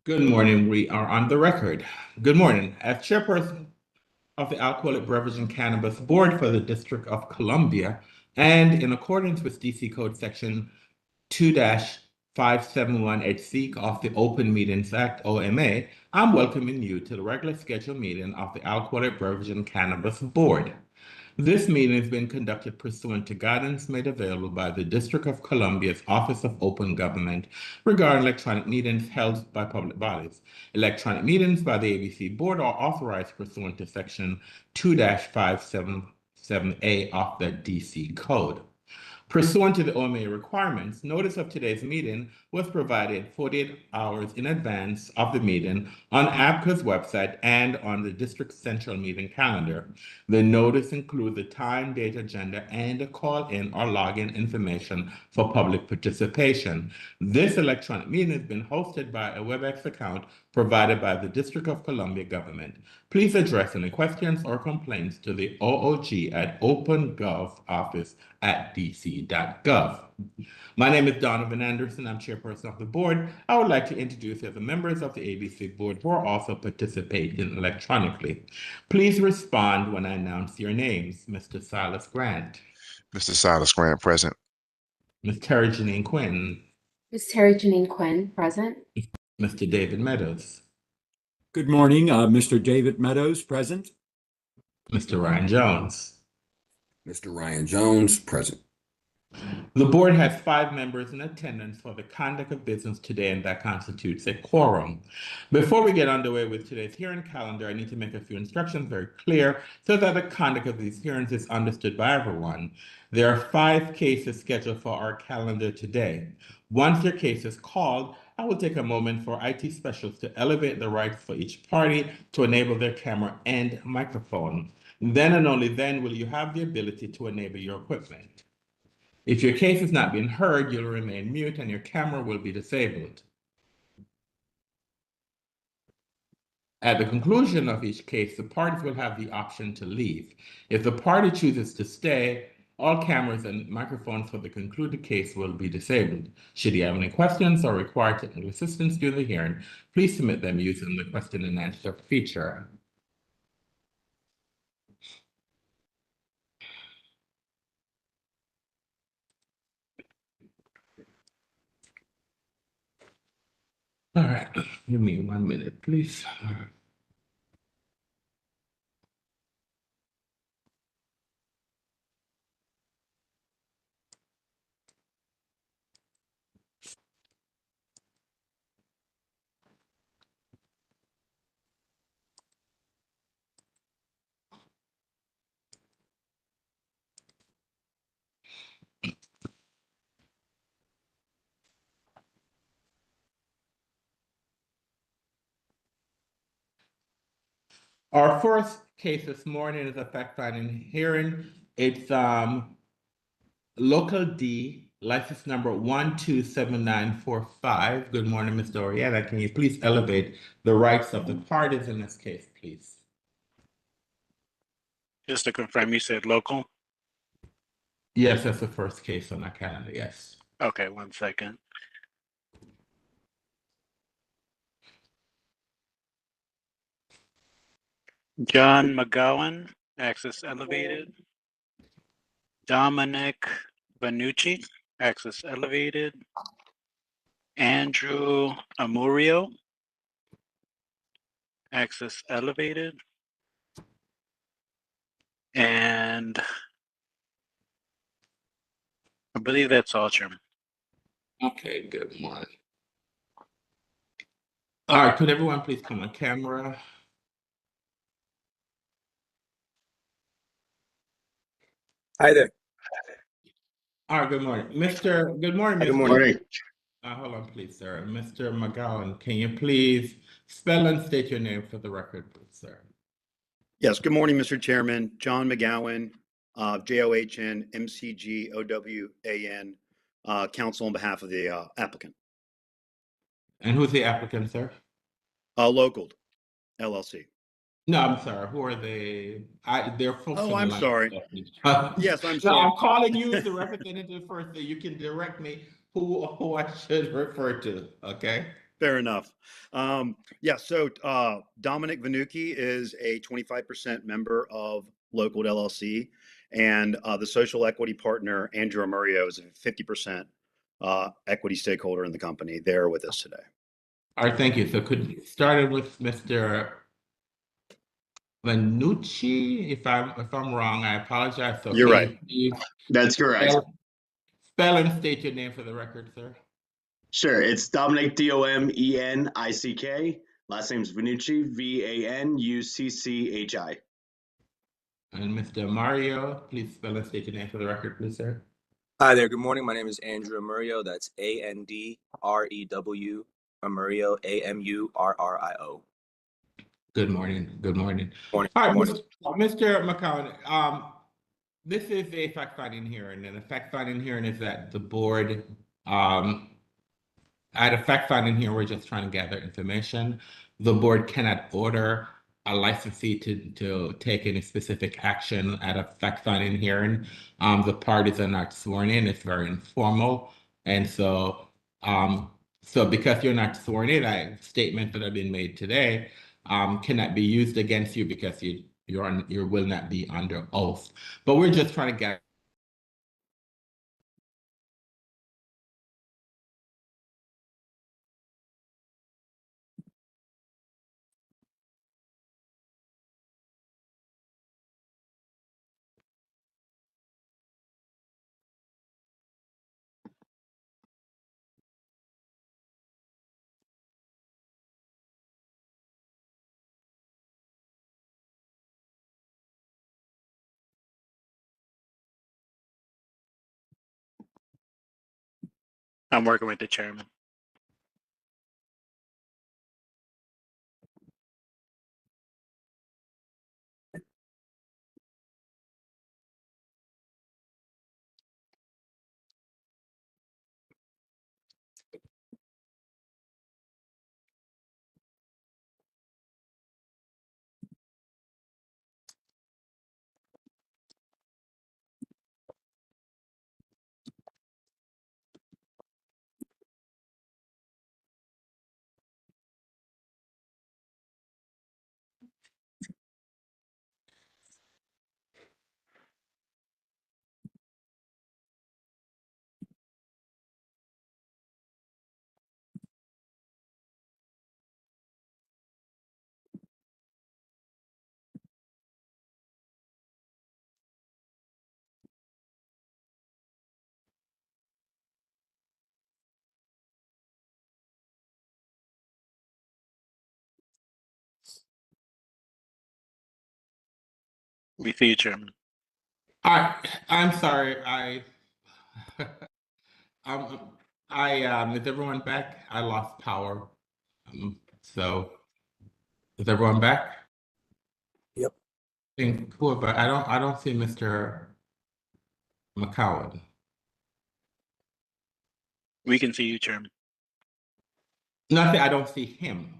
Good morning. We are on the record. Good morning. As chairperson of the Alcoholic Beverage and Cannabis Board for the District of Columbia, and in accordance with DC Code Section 2-571HC of the Open Meetings Act, OMA, I'm welcoming you to the regular scheduled meeting of the Alcoholic Beverage and Cannabis Board. This meeting has been conducted pursuant to guidance made available by the District of Columbia's Office of Open Government regarding electronic meetings held by public bodies. Electronic meetings by the ABC Board are authorized pursuant to Section 2-577A of the DC Code. Pursuant to the OMA requirements, notice of today's meeting was provided 48 hours in advance of the meeting on ABCA's website and on the district central meeting calendar. The notice includes the time, date, agenda, and the call-in or login information for public participation. This electronic meeting has been hosted by a WebEx account provided by the District of Columbia government. Please address any questions or complaints to the OOG at opengovoffice@dc.gov. My name is Donovan Anderson. I'm chairperson of the board. I would like to introduce you as the members of the ABC board who are also participating electronically. Please respond when I announce your names. Mr. Silas Grant. Mr. Silas Grant, present. Ms. Terry Janine Quinn. Ms. Terry Janine Quinn, present. Mr. David Meadows. Good morning, Mr. David Meadows, present. Mr. Ryan Jones. Mr. Ryan Jones, present. The board has 5 members in attendance for the conduct of business today, and that constitutes a quorum. Before we get underway with today's hearing calendar, I need to make a few instructions very clear so that the conduct of these hearings is understood by everyone. There are 5 cases scheduled for our calendar today. Once your case is called, I will take a moment for IT specialists to elevate the rights for each party to enable their camera and microphone. Then and only then will you have the ability to enable your equipment. If your case is not being heard, you'll remain mute and your camera will be disabled. At the conclusion of each case, the parties will have the option to leave. If the party chooses to stay, all cameras and microphones for the concluded case will be disabled. Should you have any questions or require technical assistance during the hearing, please submit them using the question and answer feature. All right, give me 1 minute, please. Our first case this morning is a fact-finding hearing. It's Local D, license number 127945. Good morning, Ms. Doriana. Can you please elevate the rights of the parties in this case, please? Just to confirm, you said local? Yes, that's the first case on our calendar, yes. Okay, 1 second. John McGowan, access elevated. Dominic Vanucci, access elevated. Andrew Amurio, access elevated. And I believe that's all, Chairman. Okay, good morning. All right, could everyone please come on camera? Hi there. All right, good morning. Good morning, Mr. Good morning. Hold on, please, sir. Mr. McGowan, can you please spell and state your name for the record, please, sir? Yes, good morning, Mr. Chairman. John McGowan, John McGowan, counsel on behalf of the applicant. And who's the applicant, sir? Local, LLC. No, I'm sorry. Who are they? They're folks. Oh, I'm sorry. Yes, I'm No, sorry. I'm calling you as the representative first, so you can direct me who I should refer to. Okay. Fair enough. Yeah, so Dominic Vanucci is a 25% member of Local LLC, and the social equity partner, Andrew Amurio, is a 50% equity stakeholder in the company. They're with us today. All right, thank you. So could you start with Mr. Vanucci? If I'm wrong, I apologize. So You're can right. you please That's correct. spell and state your name for the record, sir? Sure. It's Dominic, Domenick. Last name's Vanucci, Vanucchi. And Mr. Mario, please spell and state your name for the record, please, sir. Hi there. Good morning. My name is Andrew Amurio. That's Andrew Amurio, Amurrio. Good morning. Good morning. Morning. All right, Morning. Mr. McCowan, this is a fact-finding hearing, and the fact-finding hearing is that the board, at a fact-finding hearing, we're just trying to gather information. The board cannot order a licensee to take any specific action at a fact-finding hearing. The parties are not sworn in. It's very informal, and so because you're not sworn in, statements that have been made today cannot be used against you because you will not be under oath. But we're just trying to get. I'm working with the chairman. We see you, chairman. I'm sorry. Is everyone back? I lost power. So is everyone back? Yep. Cool, but I don't see Mr. McCowan. We can see you, chairman. Nothing. I don't see him.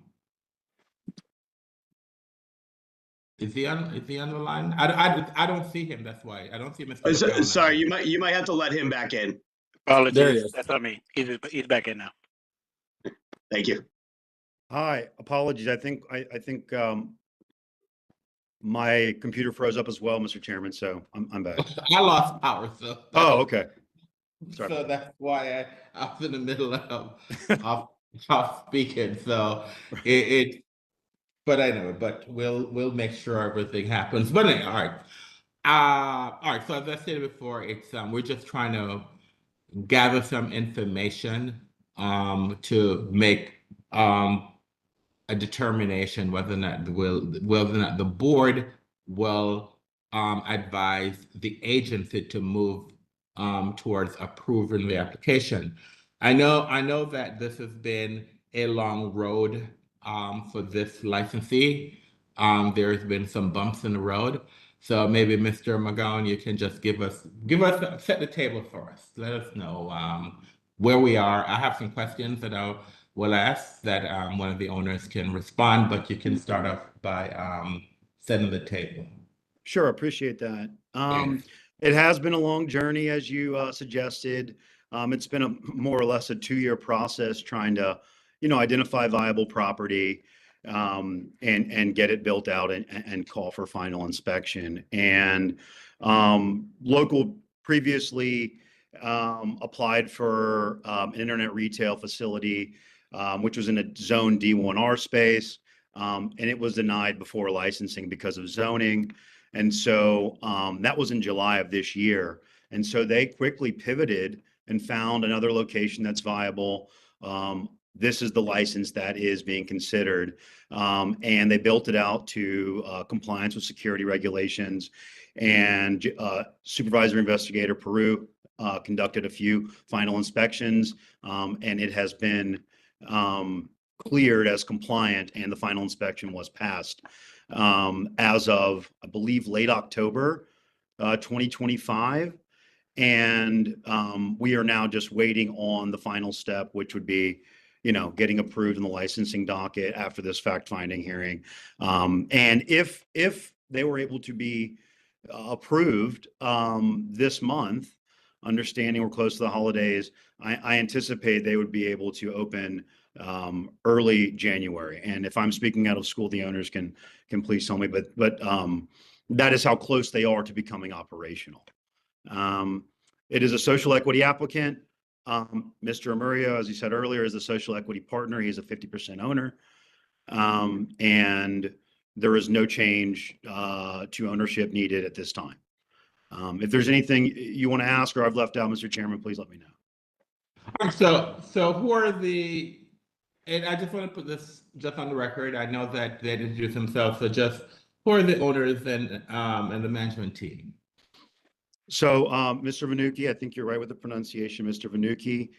Is he on the line? I don't see him. That's why I don't see Mr. McCowan. Sorry, you might have to let him back in. There he Apologies. is. That's on me. He's back in now. Thank you. Hi, apologies. I think my computer froze up as well, Mr. Chairman, so I'm back. I lost power, so. Oh, okay. Sorry So about that's why I was in the middle of speaking. So it but anyway, but we'll make sure everything happens. But anyway, all right. So as I stated before, it's we're just trying to gather some information to make a determination whether or not the board will advise the agency to move towards approving the application. I know that this has been a long road for this licensee. There's been some bumps in the road. So maybe Mr. McGowan, you can just set the table for us. Let us know where we are. I have some questions that I will ask that one of the owners can respond, but you can start off by setting the table. Sure, appreciate that. It has been a long journey, as you suggested. It's been more or less a 2-year process trying to, identify viable property, and get it built out and call for final inspection. And local previously applied for an internet retail facility, which was in a zone D1R space, and it was denied before licensing because of zoning. And so that was in July of this year. And so they quickly pivoted and found another location that's viable. This is the license that is being considered. And they built it out to compliance with security regulations. And Supervisor Investigator Peru conducted a few final inspections, and it has been cleared as compliant, and the final inspection was passed as of, I believe, late October 2025. And we are now just waiting on the final step, which would be, getting approved in the licensing docket after this fact-finding hearing. And if they were able to be approved this month, understanding we're close to the holidays, I anticipate they would be able to open early January. And if I'm speaking out of school, the owners can please tell me, but that is how close they are to becoming operational. It is a social equity applicant. Mr. Amurio, as you said earlier, is a social equity partner. He is a 50% owner. And there is no change to ownership needed at this time. If there's anything you want to ask or I've left out, Mr. Chairman, please let me know. So who are the, and I just want to put this just on the record. I know that they introduced themselves, so just who are the owners and the management team? So, Mr. Vanucci, I think you're right with the pronunciation. Mr. Vanucci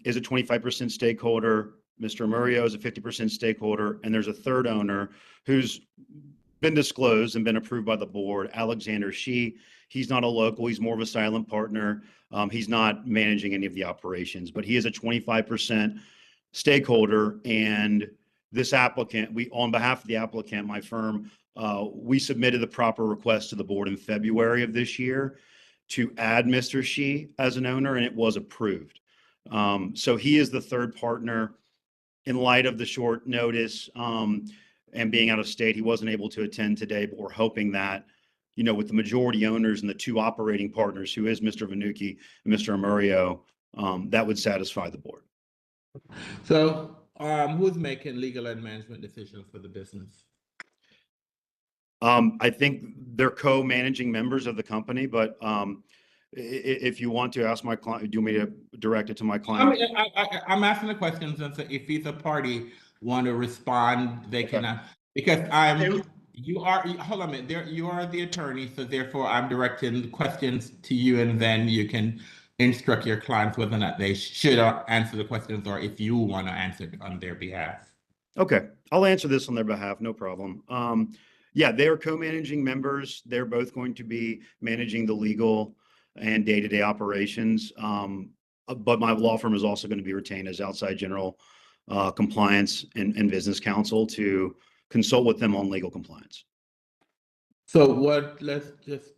is a 25% stakeholder. Mr. Amurio is a 50% stakeholder, and there's a third owner who's been disclosed and been approved by the board, Alexander Shi. He's not a local. He's more of a silent partner. He's not managing any of the operations, but he is a 25% stakeholder. And this applicant, on behalf of the applicant, my firm, we submitted the proper request to the board in February of this year to add Mr. Shi as an owner, and it was approved. So he is the third partner. In light of the short notice and being out of state, he wasn't able to attend today, but we're hoping that, with the majority owners and the two operating partners, who is Mr. Vanucci and Mr. Amurio, that would satisfy the board. So who's making legal and management decisions for the business? I think they're co-managing members of the company, but if you want to ask my client, do you want me to direct it to my client? I'm asking the questions, and so if he's a party, want to respond, they Okay. can, because hold on a minute, you are the attorney, so therefore I'm directing questions to you, and then you can instruct your clients whether or not they should answer the questions, or if you want to answer it on their behalf. Okay, I'll answer this on their behalf, no problem. Yeah, they are co-managing members. They're both going to be managing the legal and day-to-day operations. But my law firm is also going to be retained as outside general compliance and business counsel to consult with them on legal compliance. So let's just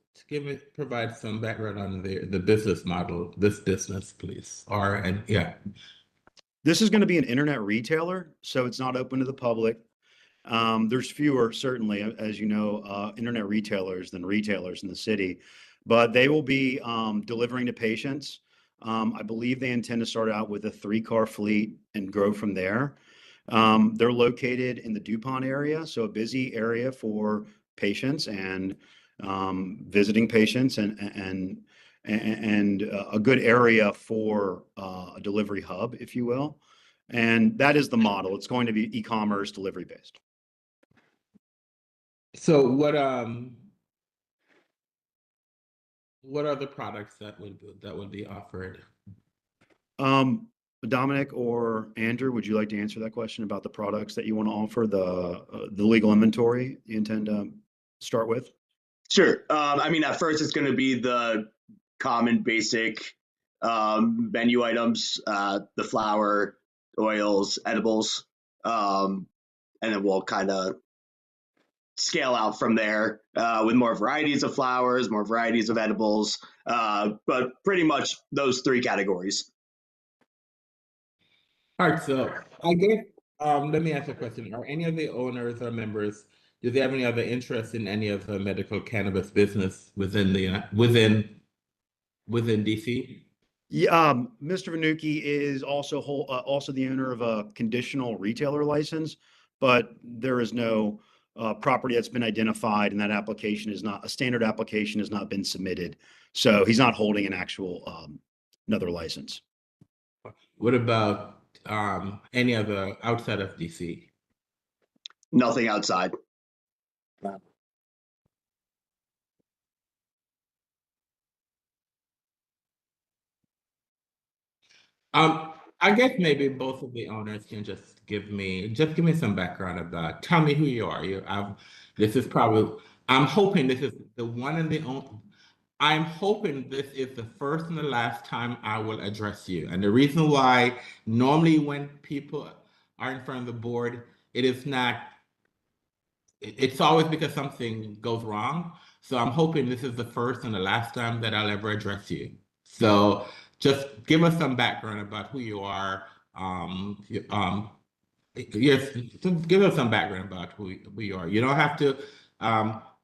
provide some background on the business model, this business, please. This is going to be an internet retailer, so it's not open to the public. There's fewer, certainly, as you know, internet retailers than retailers in the city, but they will be delivering to patients. I believe they intend to start out with a 3-car fleet and grow from there. They're located in the DuPont area, so a busy area for patients and visiting patients, and a good area for a delivery hub, if you will. And that is the model. It's going to be e-commerce delivery based. So what are the products that would be offered? Dominic or Andrew, would you like to answer that question about the products that you want to offer, the legal inventory you intend to start with? Sure. At first it's going to be the common basic menu items, the flour, oils, edibles, and then we'll kind of scale out from there with more varieties of flours, more varieties of edibles, but pretty much those 3 categories. All right, so I guess, let me ask you a question. Are any of the owners or members, do they have any other interest in any of the medical cannabis business within within DC? Yeah, Mr. Vanucci is also the owner of a conditional retailer license, but there is no property that's been identified, and that application is not, a standard application has not been submitted. So he's not holding an actual another license. What about any other outside of DC? Nothing outside. I guess maybe both of the owners can just give me some background about, tell me who you are. This is probably, I'm hoping this is the one and the only, I'm hoping this is the first and the last time I will address you. And the reason why, normally when people are in front of the board, it is not, it's always because something goes wrong. So I'm hoping this is the first and the last time that I'll ever address you. So just give us some background about who you are. Yes, just give us some background about who you are. You don't have to,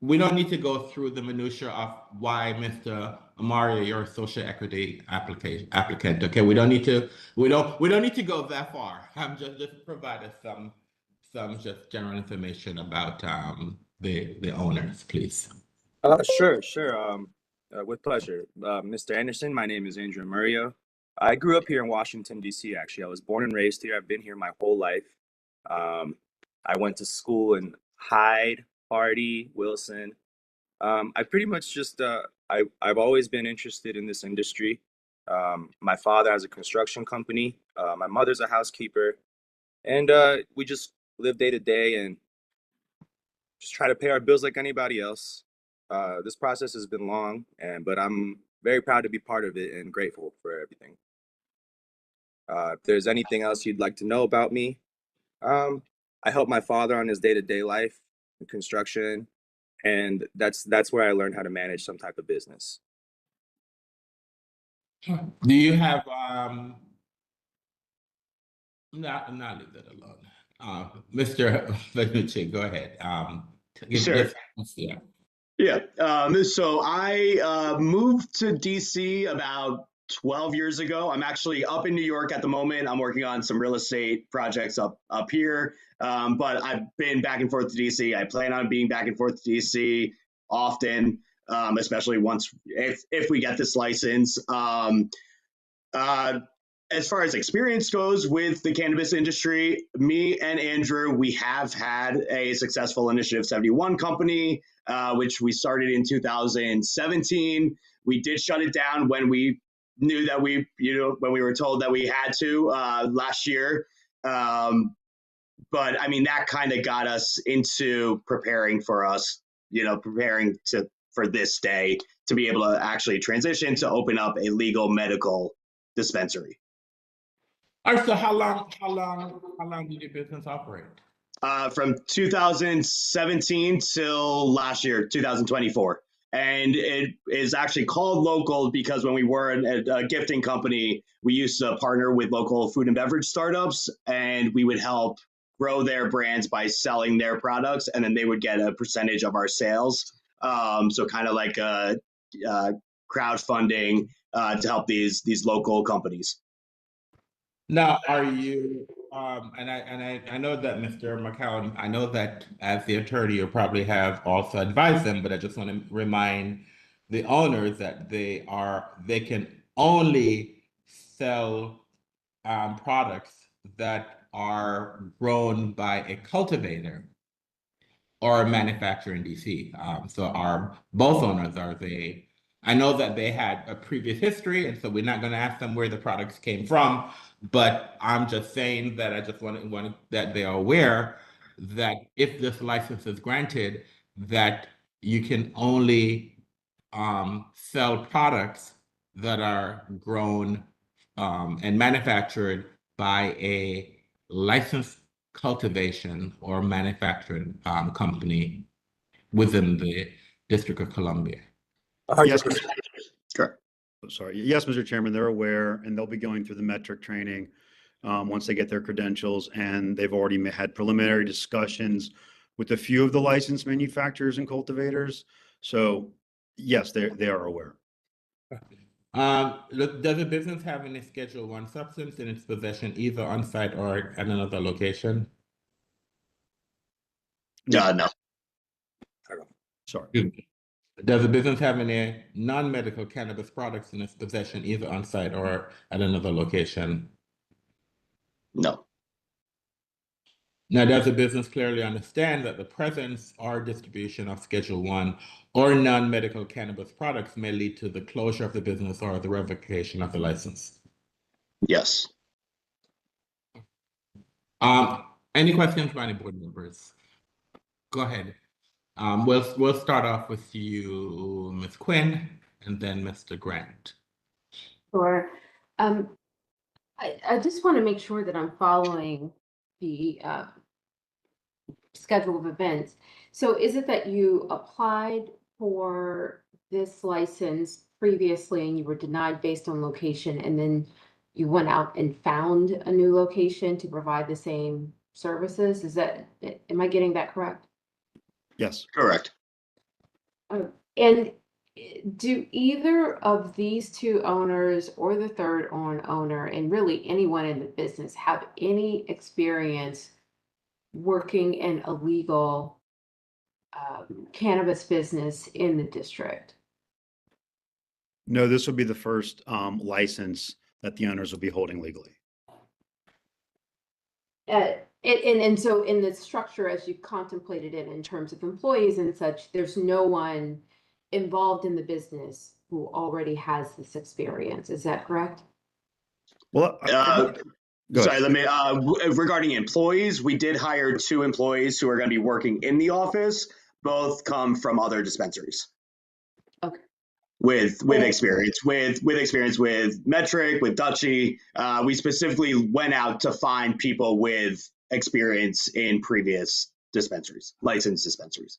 we don't need to go through the minutia of why Mr. Amaria, you're a social equity applicant. Okay, we don't need to go that far. I'm just provide us some just general information about the owners, please. Sure. With pleasure. Mr. Anderson, my name is Andrew Murillo. I grew up here in Washington, D.C., actually. I was born and raised here. I've been here my whole life. I went to school in Hyde, Hardy, Wilson. I pretty much just, I've always been interested in this industry. My father has a construction company. My mother's a housekeeper. And we just live day to day and just try to pay our bills like anybody else. This process has been long, but I'm very proud to be part of it and grateful for everything. If there's anything else you'd like to know about me, I help my father on his day-to-day life in construction, and that's where I learned how to manage some type of business. Do you have not leave that alone. Mr. Vanucci, go ahead. Sure. Yeah. Yeah. So I moved to DC about 12 years ago. I'm actually up in New York at the moment. I'm working on some real estate projects up here. But I've been back and forth to DC. I plan on being back and forth to DC often, especially if we get this license. As far as experience goes with the cannabis industry, me and Andrew, we have had a successful Initiative 71 company, which we started in 2017. We did shut it down when we knew that when we were told that we had to last year. But I mean, that kind of got us into preparing for this day to be able to actually transition to open up a legal medical dispensary. All right, so how long did your business operate? From 2017 till last year, 2024. And it is actually called local because when we were a gifting company, we used to partner with local food and beverage startups, and we would help grow their brands by selling their products, and then they would get a percentage of our sales. So kind of like crowdfunding to help these local companies. Now, are you, and I know that Mr. McCallum, I know that as the attorney, you probably have also advised them, but I just want to remind the owners that they can only sell products that are grown by a cultivator or a manufacturer in DC. So both owners I know that they had a previous history, and so we're not going to ask them where the products came from, but I'm just saying that I just want that they are aware that if this license is granted, that you can only sell products that are grown and manufactured by a licensed cultivation or manufacturing company within the District of Columbia. Yes, 100%. sorry. Yes, Mr. Chairman, they're aware, and they'll be going through the metric training once they get their credentials, and they've already had preliminary discussions with a few of the licensed manufacturers and cultivators. So yes, they are aware. Does a business have any Schedule I substance in its possession, either on site or at another location? No, No. sorry. Does a business have any non-medical cannabis products in its possession, either on site or at another location? No. Now, does the business clearly understand that the presence or distribution of Schedule I or non-medical cannabis products may lead to the closure of the business or the revocation of the license? Yes. Any questions by any board members? Go ahead. We'll start off with you, Ms. Quinn, and then Mr. Grant. Sure. I just want to make sure that I'm following the schedule of events. So is it that you applied for this license previously and you were denied based on location, and then you went out and found a new location to provide the same services? Am I getting that correct? Yes. Correct. And do either of these two owners or the third owner, and really anyone in the business, have any experience working in a legal cannabis business in the district? No, this will be the first license that the owners will be holding legally. And so in the structure, as you contemplated it in terms of employees and such, there's no one involved in the business who already has this experience. Is that correct? Well, go Sorry, ahead. regarding employees, we did hire 2 employees who are going to be working in the office. Both come from other dispensaries. Okay. With experience with Metric, with Dutchy. We specifically went out to find people with experience in previous dispensaries, licensed dispensaries.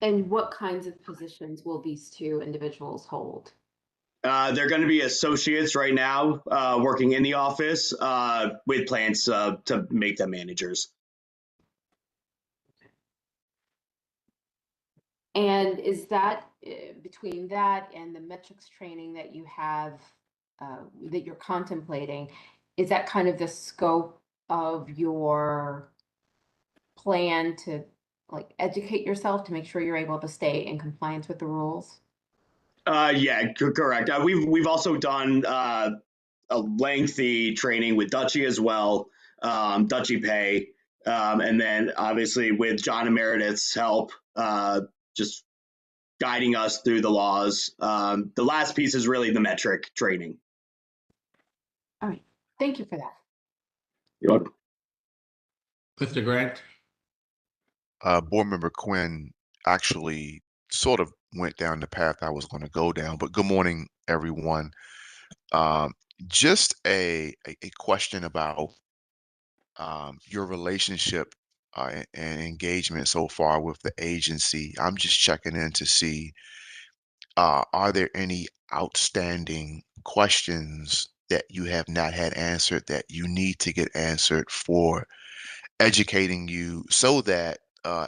And what kinds of positions will these two individuals hold? They're going to be associates right now, working in the office, with plans to make them managers. And is that between that and the metrics training that you have, that you're contemplating, is that kind of the scope of your plan to like educate yourself to make sure you're able to stay in compliance with the rules? Yeah, correct. We've also done a lengthy training with Dutchy as well, Dutchy Pay, and then obviously with John and Meredith's help, just guiding us through the laws. The last piece is really the metric training. All right, thank you for that. You're welcome. Mr. Grant? Board Member Quinn actually sort of went down the path I was going to go down, but good morning, everyone. Just a question about your relationship and engagement so far with the agency. I'm just checking in to see, are there any outstanding questions that you have not had answered that you need to get answered for educating you so that,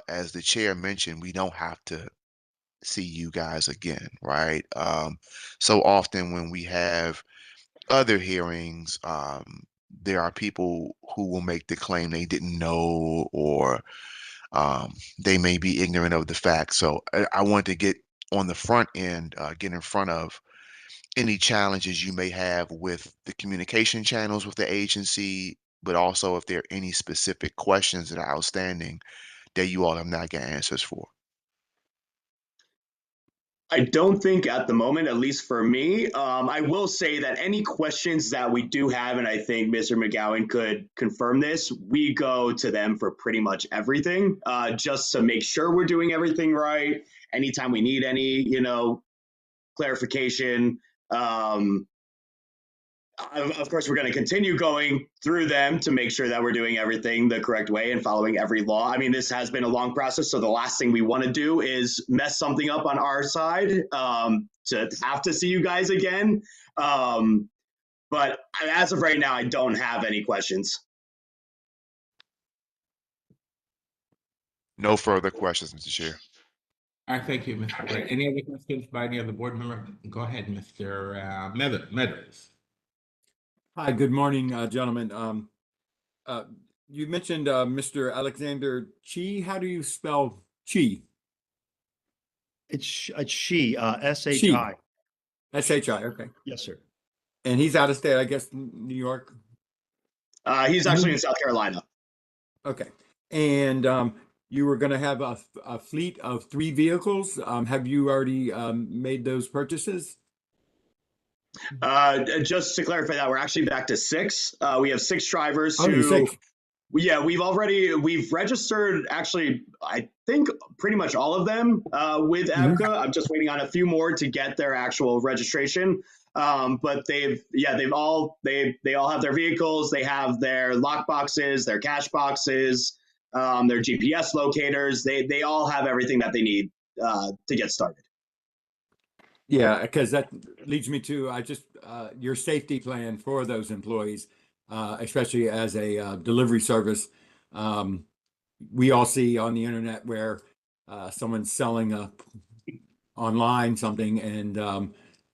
as the chair mentioned, we don't have to see you guys again, right? So often when we have other hearings, there are people who will make the claim they didn't know, or they may be ignorant of the facts. So I want to get on the front end, get in front of any challenges you may have with the communication channels with the agency, but also if there are any specific questions that are outstanding that you all have not got answers for. I don't think at the moment, at least for me, I will say that any questions that we do have, and I think Mr. McGowan could confirm this, we go to them for pretty much everything, just to make sure we're doing everything right. Anytime we need any, clarification, of course, we're going to continue going through them to make sure that we're doing everything the correct way and following every law. I mean, this has been a long process, so the last thing we want to do is mess something up on our side, to have to see you guys again. But as of right now, I don't have any questions. No further questions, Mr. Chair. All right, thank you, Mr. Gray. Any other questions by any other board member? Go ahead, Mr. Meadows. Hi, good morning, gentlemen. You mentioned Mr. Alexander Chi. How do you spell Chi? It's she, Shi. SHI. S-H-I, okay. Yes, sir. And he's out of state, I guess, New York. He's actually in South Carolina. Okay. And you were going to have a fleet of 3 vehicles. Have you already made those purchases? Just to clarify that, we're actually back to 6. We have 6 drivers Oh, you're who, 6. yeah, we've registered actually, I think pretty much all of them with ABCA. I'm just waiting on a few more to get their actual registration. But they all have their vehicles. They have their lock boxes, their cash boxes, their GPS locators. They all have everything that they need to get started. Yeah, because that leads me to your safety plan for those employees, especially as a delivery service. We all see on the internet where someone's selling online something,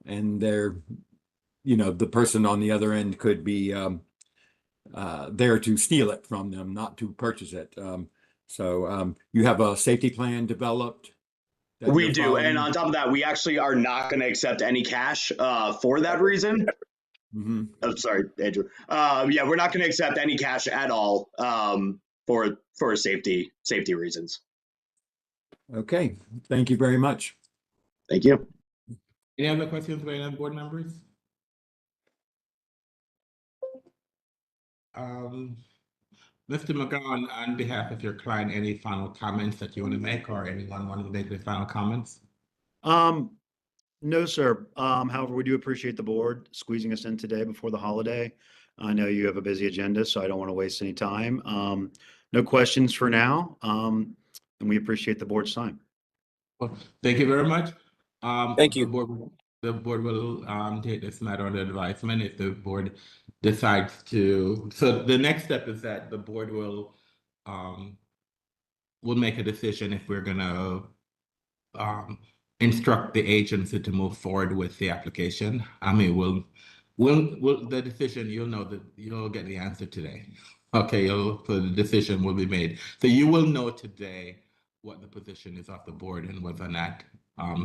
and they're, the person on the other end could be there to steal it from them, not to purchase it. So you have a safety plan developed that We you're do, and following? on top of that, we actually are not going to accept any cash for that reason. Mhm. I'm sorry, Andrew. Yeah, we're not going to accept any cash at all for safety reasons. Okay, thank you very much. Thank you. Any other questions by any other board members? Mr. McGowan, on behalf of your client, any final comments that you want to make, or anyone want to make any final comments? No, sir. However, we do appreciate the board squeezing us in today before the holiday. I know you have a busy agenda, so I don't want to waste any time. No questions for now. And we appreciate the board's time. Well, thank you very much. Thank you. The board will take this matter under advisement if the board decides to. So the next step is that the board will make a decision if we're gonna instruct the agency to move forward with the application. I mean, we'll the decision, you'll get the answer today. Okay, so the decision will be made. So you will know today what the position is of the board and whether or not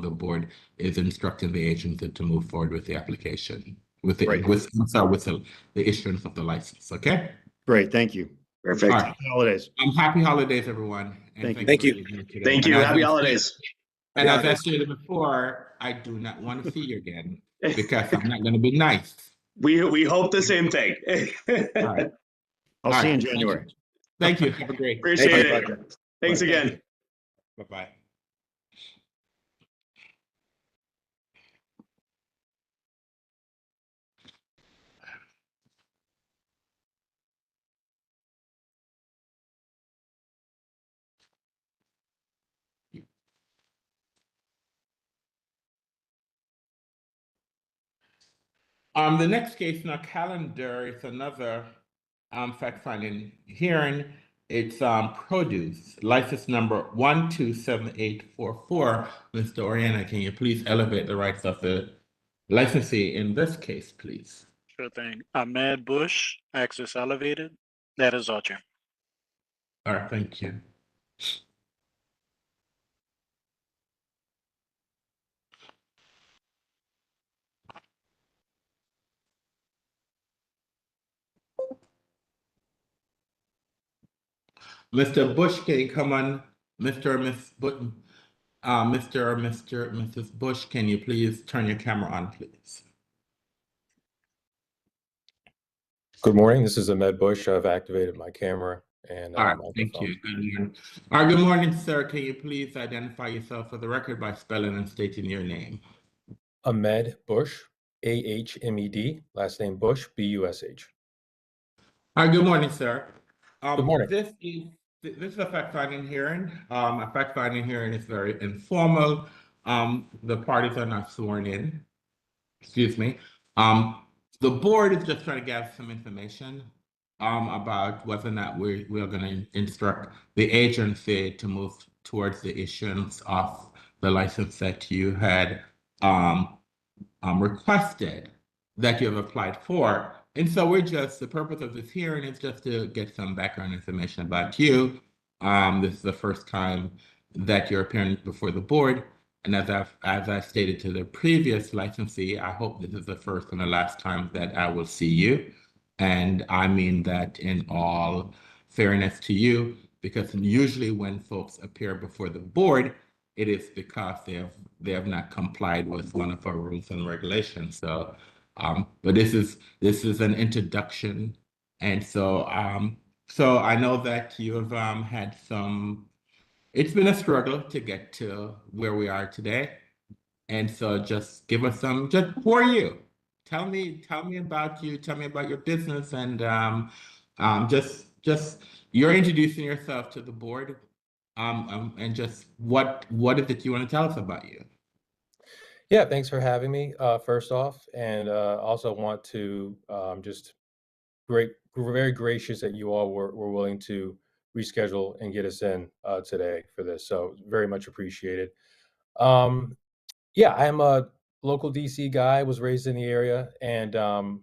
the board is instructing the agency to move forward with the application, with the Right. with the issuance of the license. Okay. Great. Thank you. Perfect. All right. Happy holidays. Happy holidays, everyone. And Thank you. for being here today. Thank And you. as Happy I said- holidays. And as I holidays. stated before, I do not want to see you again because I'm not going to be nice. We hope the same thing. All right. I'll All see you in right. January. Thank you. Have a great. Appreciate Thank it. Thanks again. Bye-bye. The next case in our calendar is another fact-finding hearing. It's produce, license number 127844. Mr. Oriana, can you please elevate the rights of the licensee in this case, please? Sure thing. Ahmed Bush, access elevated. That is all, Chair. All right, thank you. Mr. Bush, can you come on? Mr. or Miss Button? Mr. or Mrs. Bush, can you please turn your camera on, please? Good morning. This is Ahmed Bush. I've activated my camera and All right, microphone. thank you. Good morning. All right, good morning, sir. Can you please identify yourself for the record by spelling and stating your name? Ahmed Bush, A-H-M-E-D, last name Bush, B-U-S-H. All right, good morning, sir. Good morning. This is a fact-finding hearing. A fact-finding hearing is very informal. The parties are not sworn in. Excuse me. the board is just trying to gather some information about whether or not we're going to instruct the agency to move towards the issuance of the license that you had requested, that you have applied for. And so the purpose of this hearing is just to get some background information about you. This is the first time that you're appearing before the board. And as I stated to the previous licensee, I hope this is the first and the last time that I will see you. And I mean that in all fairness to you, because usually when folks appear before the board, it is because they have not complied with one of our rules and regulations. So, but this is an introduction, and so I know that you have had some. It's been a struggle to get to where we are today, and so just give us some. Just who are you? Tell me about you. Tell me about your business, and just you're introducing yourself to the board, and just what is it you want to tell us about you? Yeah, thanks for having me, first off, and also want to just very gracious that you all were willing to reschedule and get us in today for this. So very much appreciated. Um, yeah, I am a local DC guy, was raised in the area, and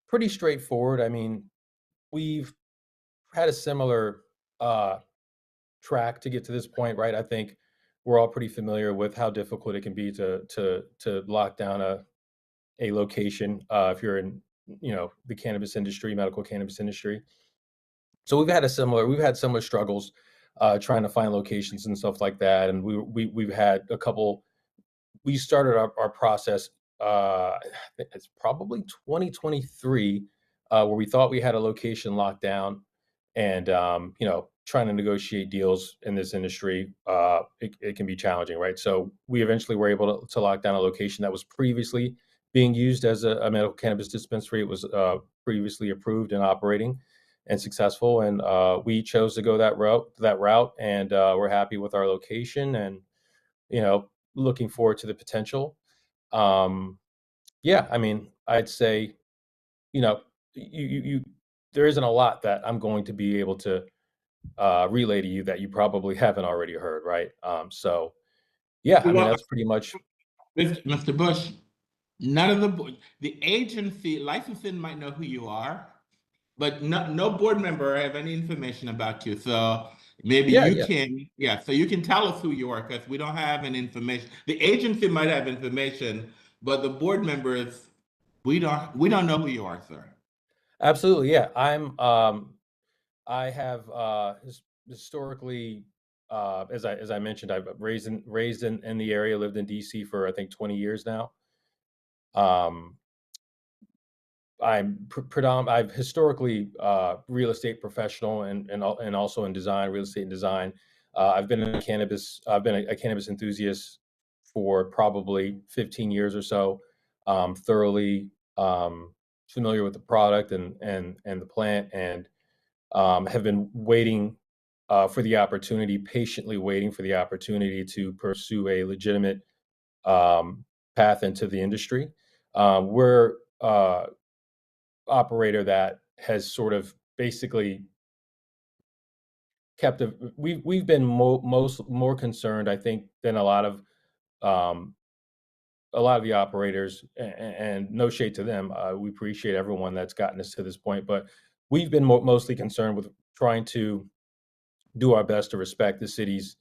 pretty straightforward. I mean, we've had a similar track to get to this point, right? I think we're all pretty familiar with how difficult it can be to lock down a location if you're in the cannabis industry, medical cannabis industry. So we've had similar struggles trying to find locations and stuff like that, and we've had a couple. We started our process. It's probably 2023, where we thought we had a location locked down, and trying to negotiate deals in this industry, it can be challenging, right? So we eventually were able to lock down a location that was previously being used as a medical cannabis dispensary. It was previously approved and operating and successful, and we chose to go that route, and we're happy with our location, and looking forward to the potential. Um, yeah, I mean, I'd say, you know, you there isn't a lot that I'm going to be able to relay to you that you probably haven't already heard, right? So yeah, I mean, Well, that's pretty much. Mr. Bush, none of the agency licensing might know who you are, but no board member have any information about you. So maybe Yeah, you yeah, can, yeah, so you can tell us who you are because we don't have any information. The agency might have information, but the board members, we don't know who you are, sir. absolutely. Yeah, I have historically, as I mentioned, I've raised in the area, lived in DC for I think 20 years now. Um, I've historically real estate professional and also in design, real estate and design. I've been in cannabis. I've been a cannabis enthusiast for probably 15 years or so. Thoroughly familiar with the product and the plant, and have been waiting for the opportunity, patiently waiting for the opportunity to pursue a legitimate path into the industry. We're operator that has sort of basically kept we've been more concerned, I think, than um, a lot of the operators, and no shade to them. We appreciate everyone that's gotten us to this point, but we've been mostly concerned with trying to do our best to respect the city's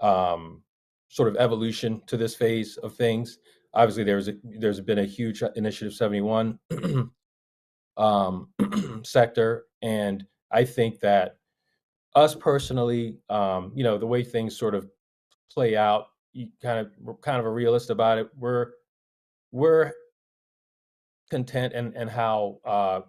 um, sort of evolution to this phase of things. Obviously, there's been a huge Initiative 71 um, sector, and I think that us personally, the way things sort of play out, we're kind of a realist about it. We're content and how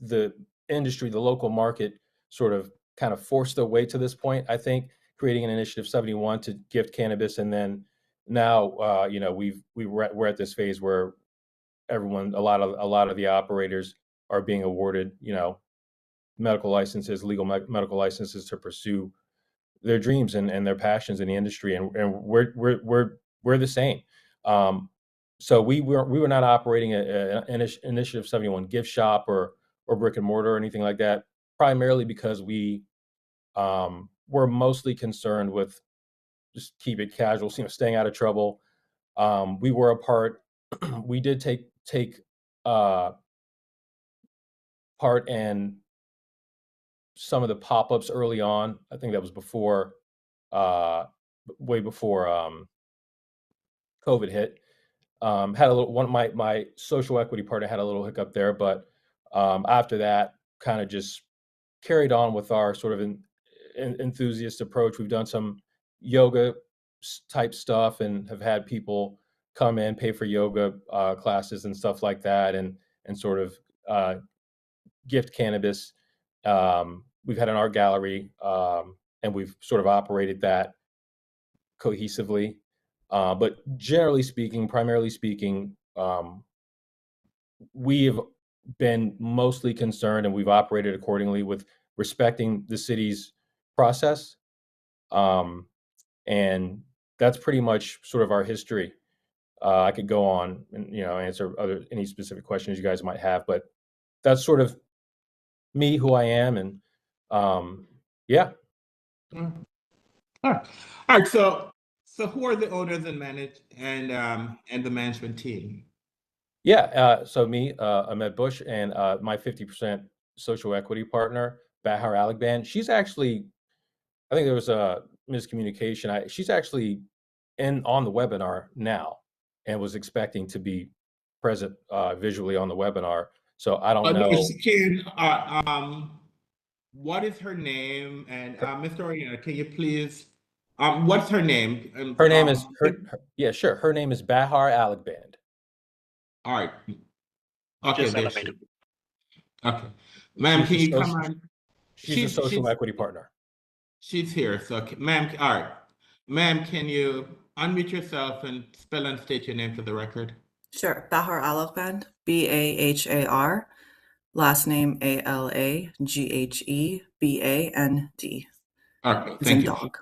the industry, the local market, sort of kind of forced their way to this point. I think creating an Initiative 71 to gift cannabis, and then now, we're at this phase where a lot of the operators are being awarded, medical licenses, legal medical licenses to pursue their dreams and their passions in the industry, and we're the same. Um, So we were not operating an Initiative 71 gift shop or brick and mortar or anything like that, primarily because we were mostly concerned with just keep it casual, staying out of trouble. We were a part. We did take part in some of the pop-ups early on. I think that was before, way before COVID hit. Had a little one. My social equity partner had a little hiccup there, but after that, kind of just carried on with our sort of enthusiast approach. We've done some yoga type stuff and have had people come in, pay for yoga classes and stuff like that, and sort of gift cannabis. We've had an art gallery, and we've sort of operated that cohesively. But generally speaking, primarily speaking, we have been mostly concerned, and we've operated accordingly with respecting the city's process. And that's pretty much sort of our history. I could go on and answer any specific questions you guys might have, but that's sort of me, who I am, and yeah. All right. All right. So who are the owners and the management team? Yeah, so me, Ahmed Bush, and my 50% social equity partner, Bahar Aligband. She's actually, I think there was a miscommunication. She's actually on the webinar now, and was expecting to be present visually on the webinar. So I don't know. What is her name? And Mr. Oriana, can you please, what's her name? Her name is yeah, sure. Her name is Bahar Aligband. All right. Okay, Just there she. elevated. Okay, ma'am, can you come on? She's a social equity partner. She's here. So, ma'am, all right, ma'am, can you unmute yourself and spell and state your name for the record? Sure. Bahar Alagband, Bahar, last name Alaghegband. Okay, As thank in you. dog.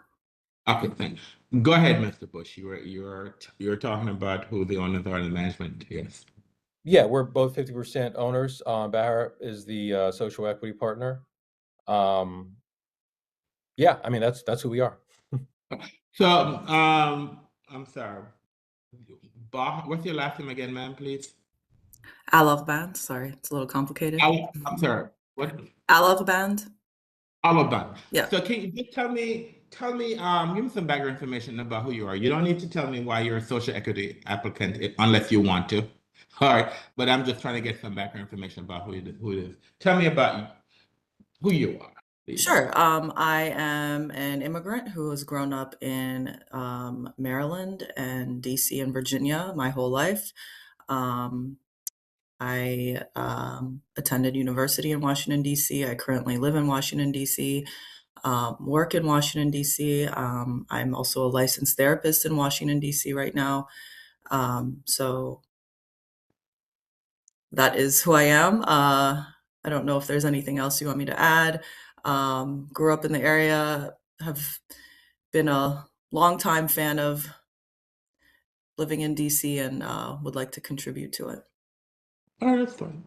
Okay, thanks. Go ahead, Mr. Bush. You were talking about who the owners are in the management. Yes. Yeah, we're both 50% owners. Bahar is the social equity partner. Yeah, I mean that's who we are. So, I'm sorry. What's your last name again, ma'am, please? Alagband. Sorry, it's a little complicated. I'm sorry. What? Alagband. Alagband. Yeah. So can you just tell me, give me some background information about who you are. You don't need to tell me why you're a social equity applicant unless you want to. All right, but I'm just trying to get some background information about who it is. Tell me about who you are, please. Sure. I am an immigrant who has grown up in Maryland and DC and Virginia my whole life. I attended university in Washington, D.C. I currently live in Washington, D.C., work in Washington, D.C. I'm also a licensed therapist in Washington, D.C. right now. So that is who I am. I don't know if there's anything else you want me to add. Grew up in the area, have been a longtime fan of living in DC, and would like to contribute to it. All right, that's fine.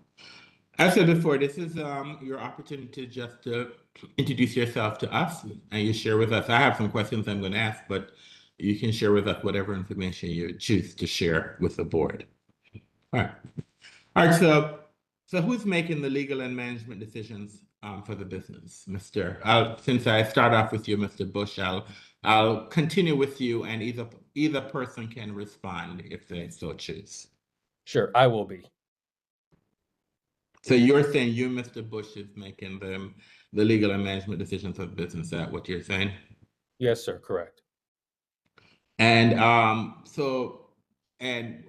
As I said before, this is your opportunity just to introduce yourself to us and you share with us. I have some questions I'm going to ask, but you can share with us whatever information you choose to share with the board. All right. All right. So who's making the legal and management decisions for the business, Since I start off with you, Mr. Bush, I'll continue with you, and either person can respond if they so choose. Sure, I will be. So you're saying you, Mr. Bush, is making the legal and management decisions of the business. Is that what you're saying? Yes, sir. Correct. And and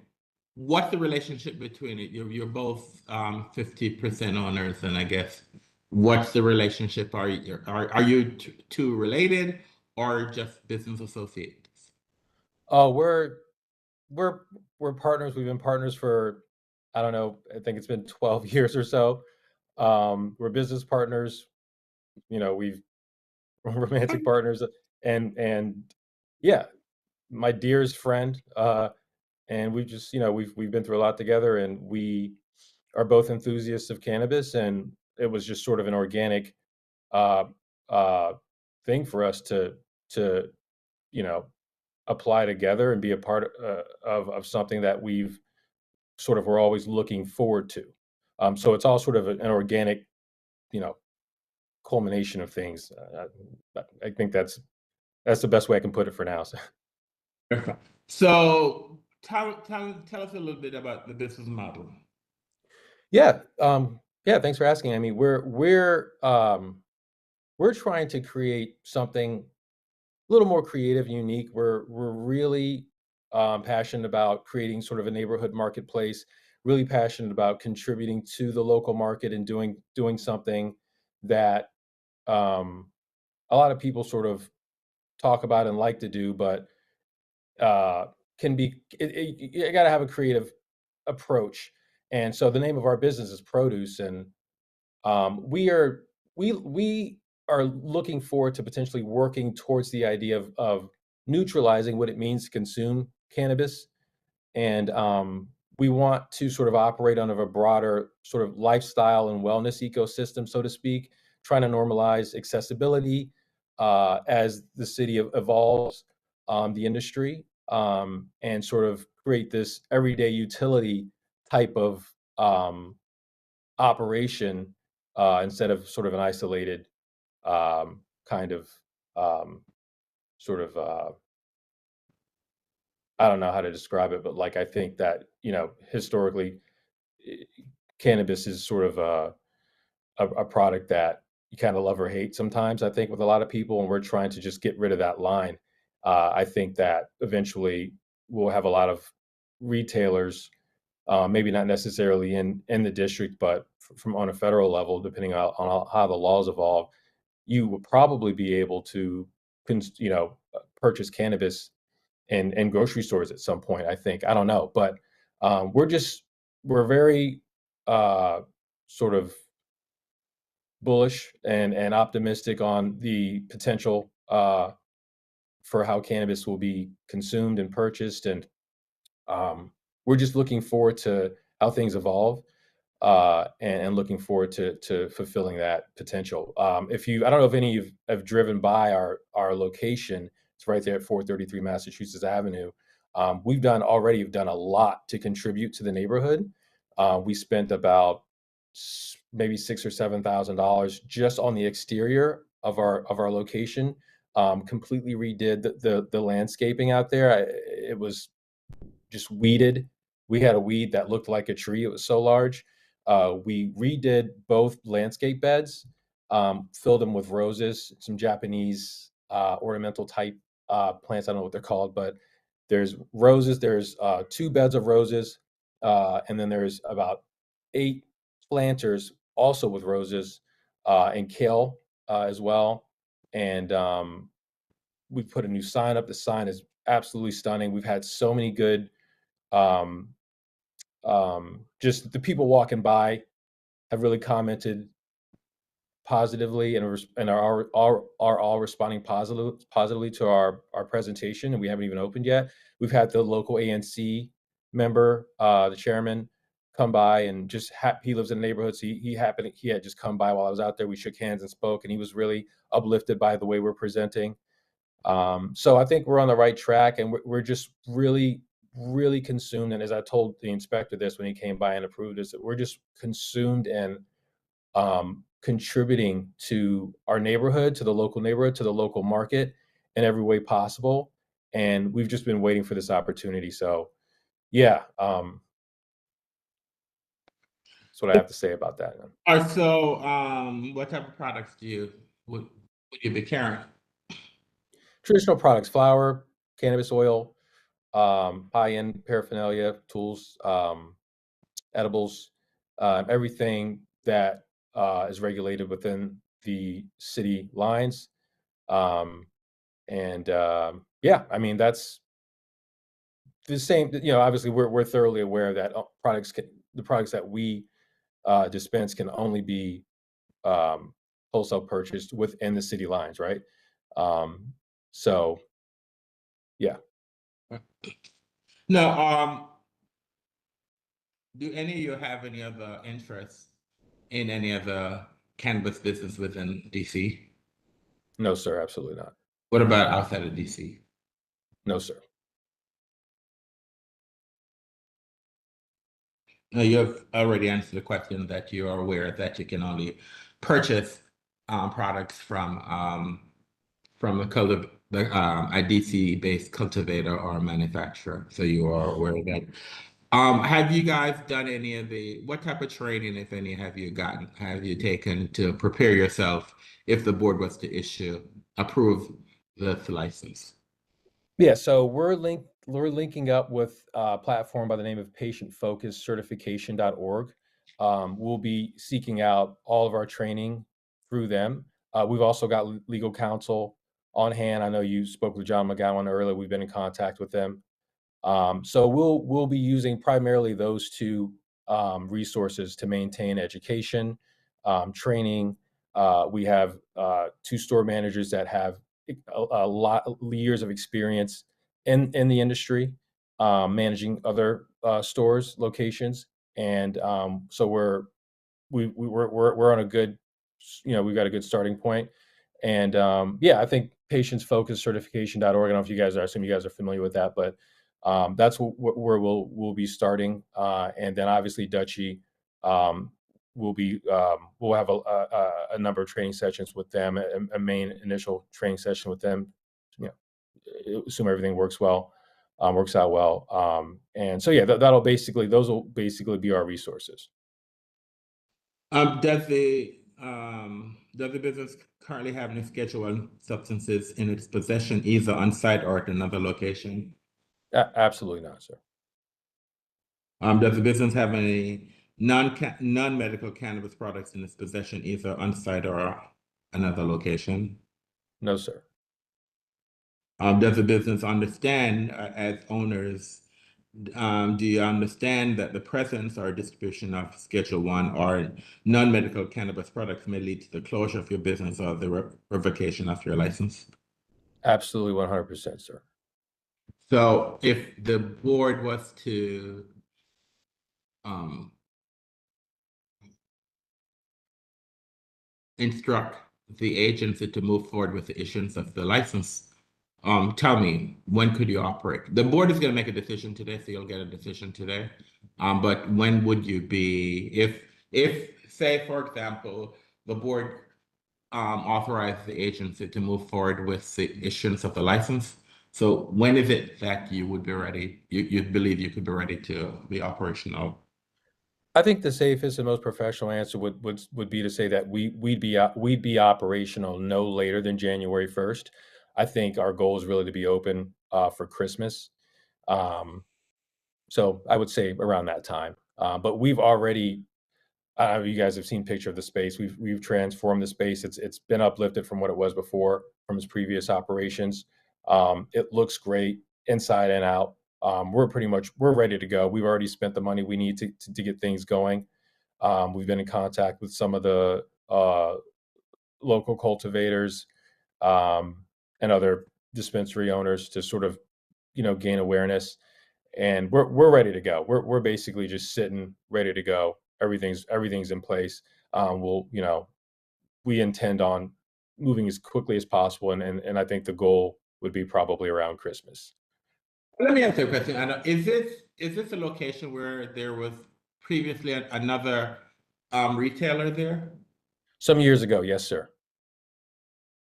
what's the relationship between it? You're both 50% owners, and I guess what's the relationship? Are you two related or just business associates? Oh, we're partners. We've been partners for, I don't know, I think it's been 12 years or so. We're business partners. We've romantic partners, and yeah, my dearest friend. and we just, we've been through a lot together, and we are both enthusiasts of cannabis, and it was just sort of an organic uh, uh, thing for us to you know apply together and be a part of something that we're always looking forward to. So it's all sort of an organic, you know, culmination of things. I think that's the best way I can put it for now. So. So tell us a little bit about the business model. Yeah, yeah. Thanks for asking. I mean, we're trying to create something a little more creative and unique. We're really passionate about creating sort of a neighborhood marketplace. Really passionate about contributing to the local market and doing something that a lot of people sort of talk about and like to do, but can be you got to have a creative approach. And so the name of our business is Produce, and we are looking forward to potentially working towards the idea of neutralizing what it means to consume cannabis, and we want to sort of operate under a broader sort of lifestyle and wellness ecosystem, so to speak, trying to normalize accessibility as the city evolves the industry, and sort of create this everyday utility type of operation instead of sort of an isolated kind of um, sort of I don't know how to describe it, but like I think that historically, eh, cannabis is sort of a product that you kind of love or hate sometimes. I think with a lot of people, and we're trying to just get rid of that line. I think that eventually we'll have a lot of retailers, maybe not necessarily in the district, but from on a federal level, depending on how the laws evolve, you will probably be able to, purchase cannabis in grocery stores at some point. I think I don't know, but we're very uh, sort of bullish and optimistic on the potential for how cannabis will be consumed and purchased, and we're just looking forward to how things evolve, and looking forward to fulfilling that potential. I don't know if any of you have driven by our location. It's right there at 433 Massachusetts Avenue. We've done a lot to contribute to the neighborhood. We spent about maybe $6,000 or $7,000 just on the exterior of our location. Completely redid the landscaping out there. It was just weeded. We had a weed that looked like a tree. It was so large. We redid both landscape beds, filled them with roses, some Japanese ornamental type plants. I don't know what they're called, but there's roses. There's 2 beds of roses, and then there's about 8 planters also with roses, and kale as well. And we put a new sign up. The sign is absolutely stunning. We've had so many good um, just the people walking by have really commented positively and are all responding positively to our presentation, and we haven't even opened yet. We've had the local ANC member, the chairman, come by and just he lives in the neighborhood, so he had just come by while I was out there. We shook hands and spoke, and he was really uplifted by the way we're presenting. So I think we're on the right track, and we're just really, really consumed. And as I told the inspector this when he came by and approved this, that we're just consumed and contributing to our neighborhood, to the local neighborhood, to the local market in every way possible. And we've just been waiting for this opportunity. So yeah, that's what I have to say about that. So, what type of products would you be carrying? Traditional products: flour, cannabis oil, high-end paraphernalia, tools, edibles, everything that is regulated within the city lines. And yeah, I mean, that's the same. Obviously, we're thoroughly aware that the products that we dispense can only be wholesale purchased within the city lines, right? So, yeah. No, do any of you have any other interest in any other cannabis business within DC? No, sir, absolutely not. What about outside of DC? No, sir. No, you have already answered the question that you are aware that you can only purchase products from a DC-based cultivator or manufacturer. So you are aware of that. Have you guys done any of what type of training, if any, have you taken to prepare yourself if the board was to approve the license? Yeah, so we're linking up with a platform by the name of patientfocuscertification.org. We'll be seeking out all of our training through them. We've also got legal counsel on hand. I know you spoke with John McGowan earlier. We've been in contact with them. So we'll be using primarily those two resources to maintain education, training. We have two store managers that have a lot years of experience in the industry, managing other stores locations, and so we're on a good, we've got a good starting point. And yeah, I think patientsfocuscertification.org. I don't know if you guys are, I assume you guys are familiar with that, but that's where we'll be starting. And then obviously Dutchie we'll have a number of training sessions with them, a main initial training session with them, assume everything works out well. And so yeah, those will basically be our resources. Does the business currently have any scheduled substances in its possession, either on site or at another location? Absolutely not, sir. Does the business have any non-medical cannabis products in its possession, either on site or another location? No, sir. Does the business understand, as owners, do you understand that the presence or distribution of Schedule I or non-medical cannabis products may lead to the closure of your business or the revocation of your license? Absolutely 100%, sir. So if the board was to instruct the agency to move forward with the issuance of the license, tell me, when could you operate? The board is going to make a decision today, so you'll get a decision today. But when would you be, if say, for example, the board authorized the agency to move forward with the issuance of the license? So when is it that you would be ready, you believe you could be ready to be operational? I think the safest and most professional answer would be to say that we'd be operational no later than January 1st. I think our goal is really to be open for Christmas. So I would say around that time. But we've already, you guys have seen picture of the space. We've transformed the space. It's been uplifted from what it was before, from its previous operations. It looks great inside and out. We're ready to go. We've already spent the money we need to get things going. We've been in contact with some of the local cultivators and other dispensary owners to sort of, gain awareness. And we're ready to go. We're basically just sitting ready to go. Everything's in place. We intend on moving as quickly as possible, and I think the goal would be probably around Christmas. Let me ask you a question, Anna. Is this a location where there was previously another retailer there? Some years ago, yes, sir.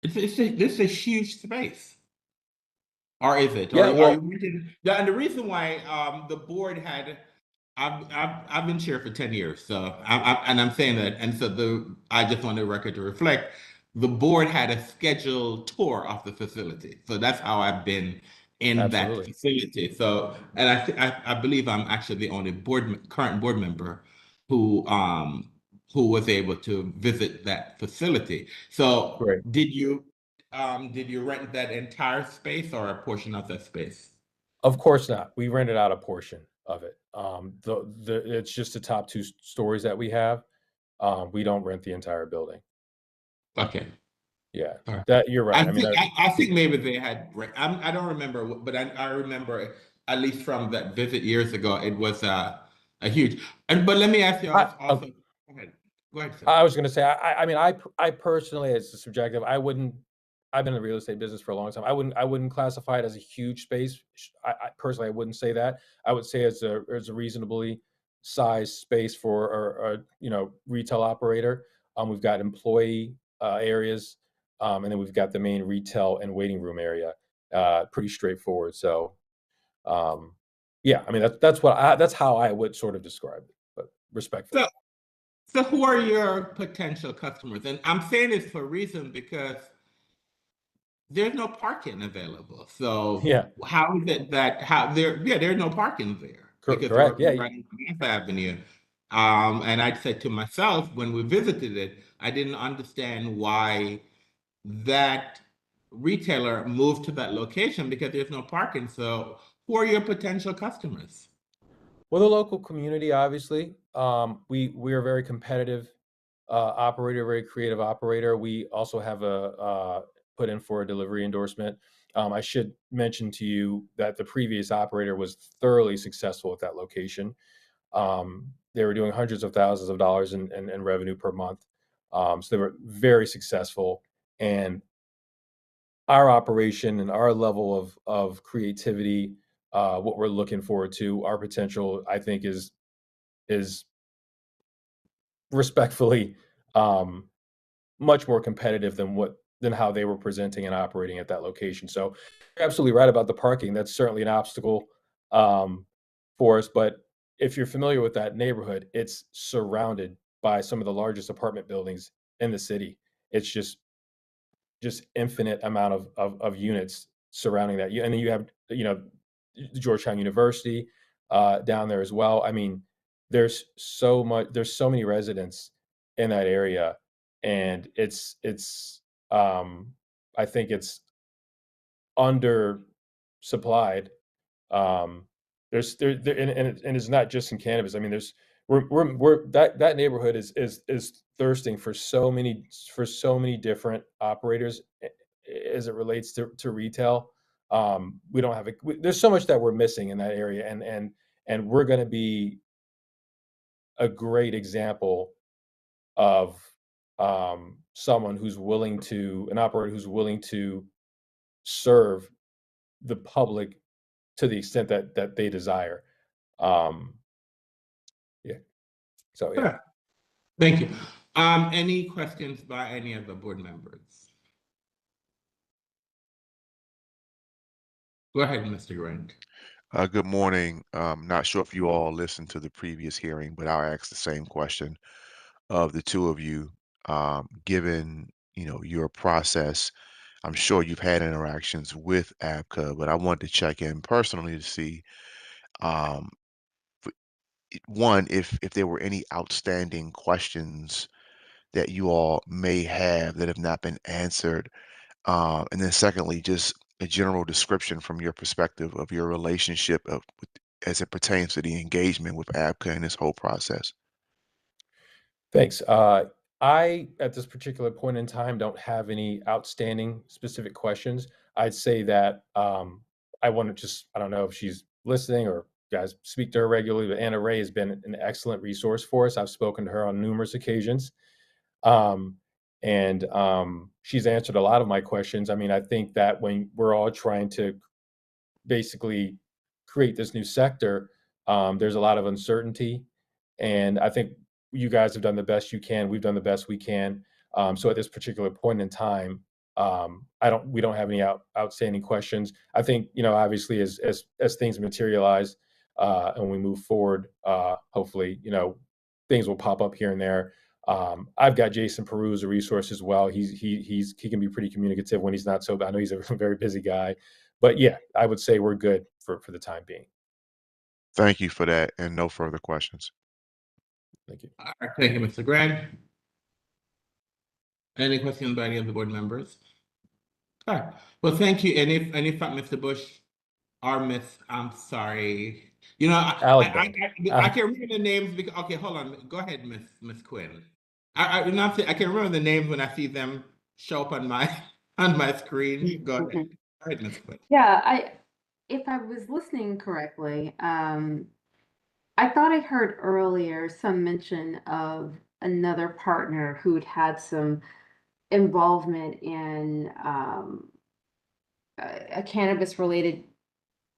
This is a huge space. Or is it? Yeah, Or well- are you renting? Yeah, and the reason why the board had, I've been chair for 10 years, so I'm saying that, and so I just want the record to reflect, the board had a scheduled tour of the facility, so that's how I've been in Absolutely. that facility. So, and I believe I'm actually the only current board member who was able to visit that facility. So, Great. did you rent that entire space or a portion of that space? Of course not. We rented out a portion of it. It's just the top two stories that we have. We don't rent the entire building. Okay. Yeah, All right. that you're right. I think maybe they had. I don't remember, but I remember at least from that visit years ago, it was a huge. But let me ask you also. Go ahead. Go ahead, sir. I was going to say, I mean, I personally, it's subjective. I've been in the real estate business for a long time. I wouldn't classify it as a huge space. I personally, I wouldn't say that. I would say it's a reasonably sized space for a retail operator. We've got employee areas, and then we've got the main retail and waiting room area. Pretty straightforward. So, yeah, I mean, that's how I would sort of describe it, but respectfully. So who are your potential customers? And I'm saying this for a reason because there's no parking available. So Yeah. how is it that there's no parking there? Because Correct. we're Yeah. right on Fifth Avenue. And I said to myself when we visited it, I didn't understand why that retailer moved to that location because there's no parking. So who are your potential customers? Well, the local community, obviously. We are very competitive operator, very creative operator. We also have a put in for a delivery endorsement. I should mention to you that the previous operator was thoroughly successful at that location. They were doing hundreds of thousands of dollars in revenue per month. So they were very successful. And our operation and our level of creativity, what we're looking forward to, our potential, I think is respectfully much more competitive than how they were presenting and operating at that location. So you're absolutely right about the parking. That's certainly an obstacle for us. But if you're familiar with that neighborhood, it's surrounded by some of the largest apartment buildings in the city. It's just infinite amount of units surrounding that. And then you have, Georgetown University down there as well. I mean, there's so many residents in that area, and it's I think it's under supplied. There's there, there and it's not just in cannabis. I mean, we're that neighborhood is thirsting for so many different operators as it relates to retail. We don't have there's so much that we're missing in that area, and we're going to be a great example of someone who's an operator who's willing to serve the public to the extent that they desire. Yeah. So yeah. Sure. Thank you. Any questions by any of the board members? Go ahead, Mr. Grant. Good morning. Not sure if you all listened to the previous hearing, but I'll ask the same question of the two of you. Given, your process, I'm sure you've had interactions with ABCA, but I wanted to check in personally to see, um, one, if there were any outstanding questions that you all may have that have not been answered. And then secondly, just a general description from your perspective of your relationship as it pertains to the engagement with ABCA in this whole process. Thanks. I, at this particular point in time, don't have any outstanding specific questions. I'd say that I want to I don't know if she's listening or you guys speak to her regularly, but Anna Ray has been an excellent resource for us. I've spoken to her on numerous occasions. And she's answered a lot of my questions. I mean, I think that when we're all trying to basically create this new sector, there's a lot of uncertainty. And I think you guys have done the best you can. We've done the best we can. So at this particular point in time, we don't have any outstanding questions. I think, obviously as things materialize and we move forward, hopefully, things will pop up here and there. I've got Jason Peru as a resource as well. He can be pretty communicative when he's not so. I know he's a very busy guy, but yeah, I would say we're good for the time being. Thank you for that, and no further questions. Thank you. All right, thank you, Mr. Grant. Any questions by any of the board members? All right. Well, thank you. And if Mr. Bush or Miss, I'm sorry. I can't remember the names because okay, hold on. Go ahead, Miss Quinn. I can remember the names when I see them show up on my screen. Go ahead. All right, Miss Quinn. Yeah, if I was listening correctly, I thought I heard earlier some mention of another partner who'd had some involvement in a cannabis related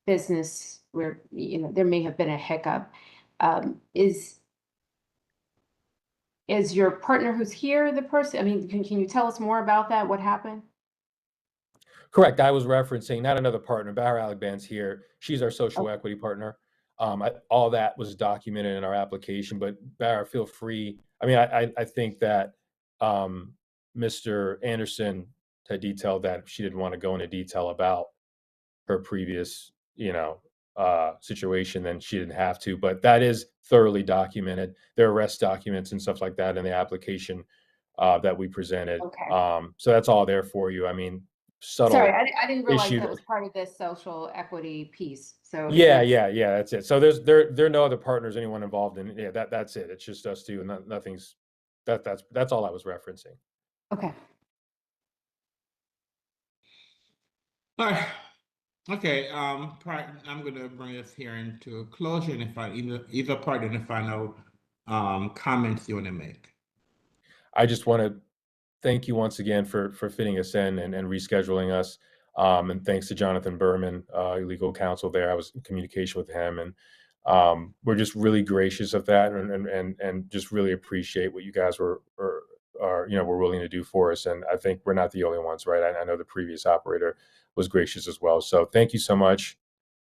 business where, there may have been a hiccup. Is your partner who's here the person? I mean, can you tell us more about that? What happened? Correct. I was referencing not another partner. Barra Alagban's here. She's our social Okay. equity partner. All that was documented in our application, but Barra, feel free. I mean, I think that Mr. Anderson had detailed that she didn't want to go into detail about her previous, situation, then she didn't have to. But that is thoroughly documented. There are arrest documents and stuff like that in the application that we presented. Okay. So that's all there for you. I mean, Sorry, subtle I didn't realize issue. that was part of this social equity piece. So Yeah, that's it. So there are no other partners, anyone involved in. Yeah, that's it. It's just us two, and nothing's that's all I was referencing. Okay. All right. Okay, I'm going to bring this hearing to a closure, and if either party, any final comments you want to make. I just want to thank you once again for fitting us in and rescheduling us. And thanks to Jonathan Berman, legal counsel there. I was in communication with him, and we're just really gracious of that, and just really appreciate what you guys were willing to do for us. And I think we're not the only ones, right? I know the previous operator was gracious as well. So thank you so much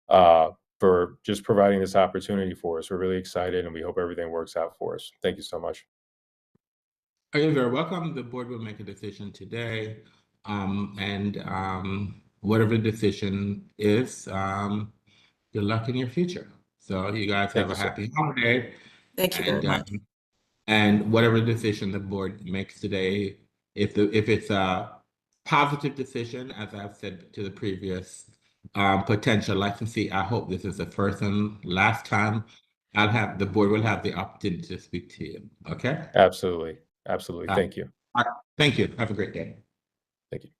for just providing this opportunity for us. We're really excited, and we hope everything works out for us. Thank you so much. You're very welcome. The board will make a decision today. Whatever the decision is, good luck in your future. So you guys have a happy holiday. Thank you very much. And whatever decision the board makes today, if it's a positive decision, as I've said to the previous potential licensee, I hope this is the first and last time the board will have the opportunity to speak to you. Okay? Absolutely. Thank you. Thank you. Have a great day. Thank you.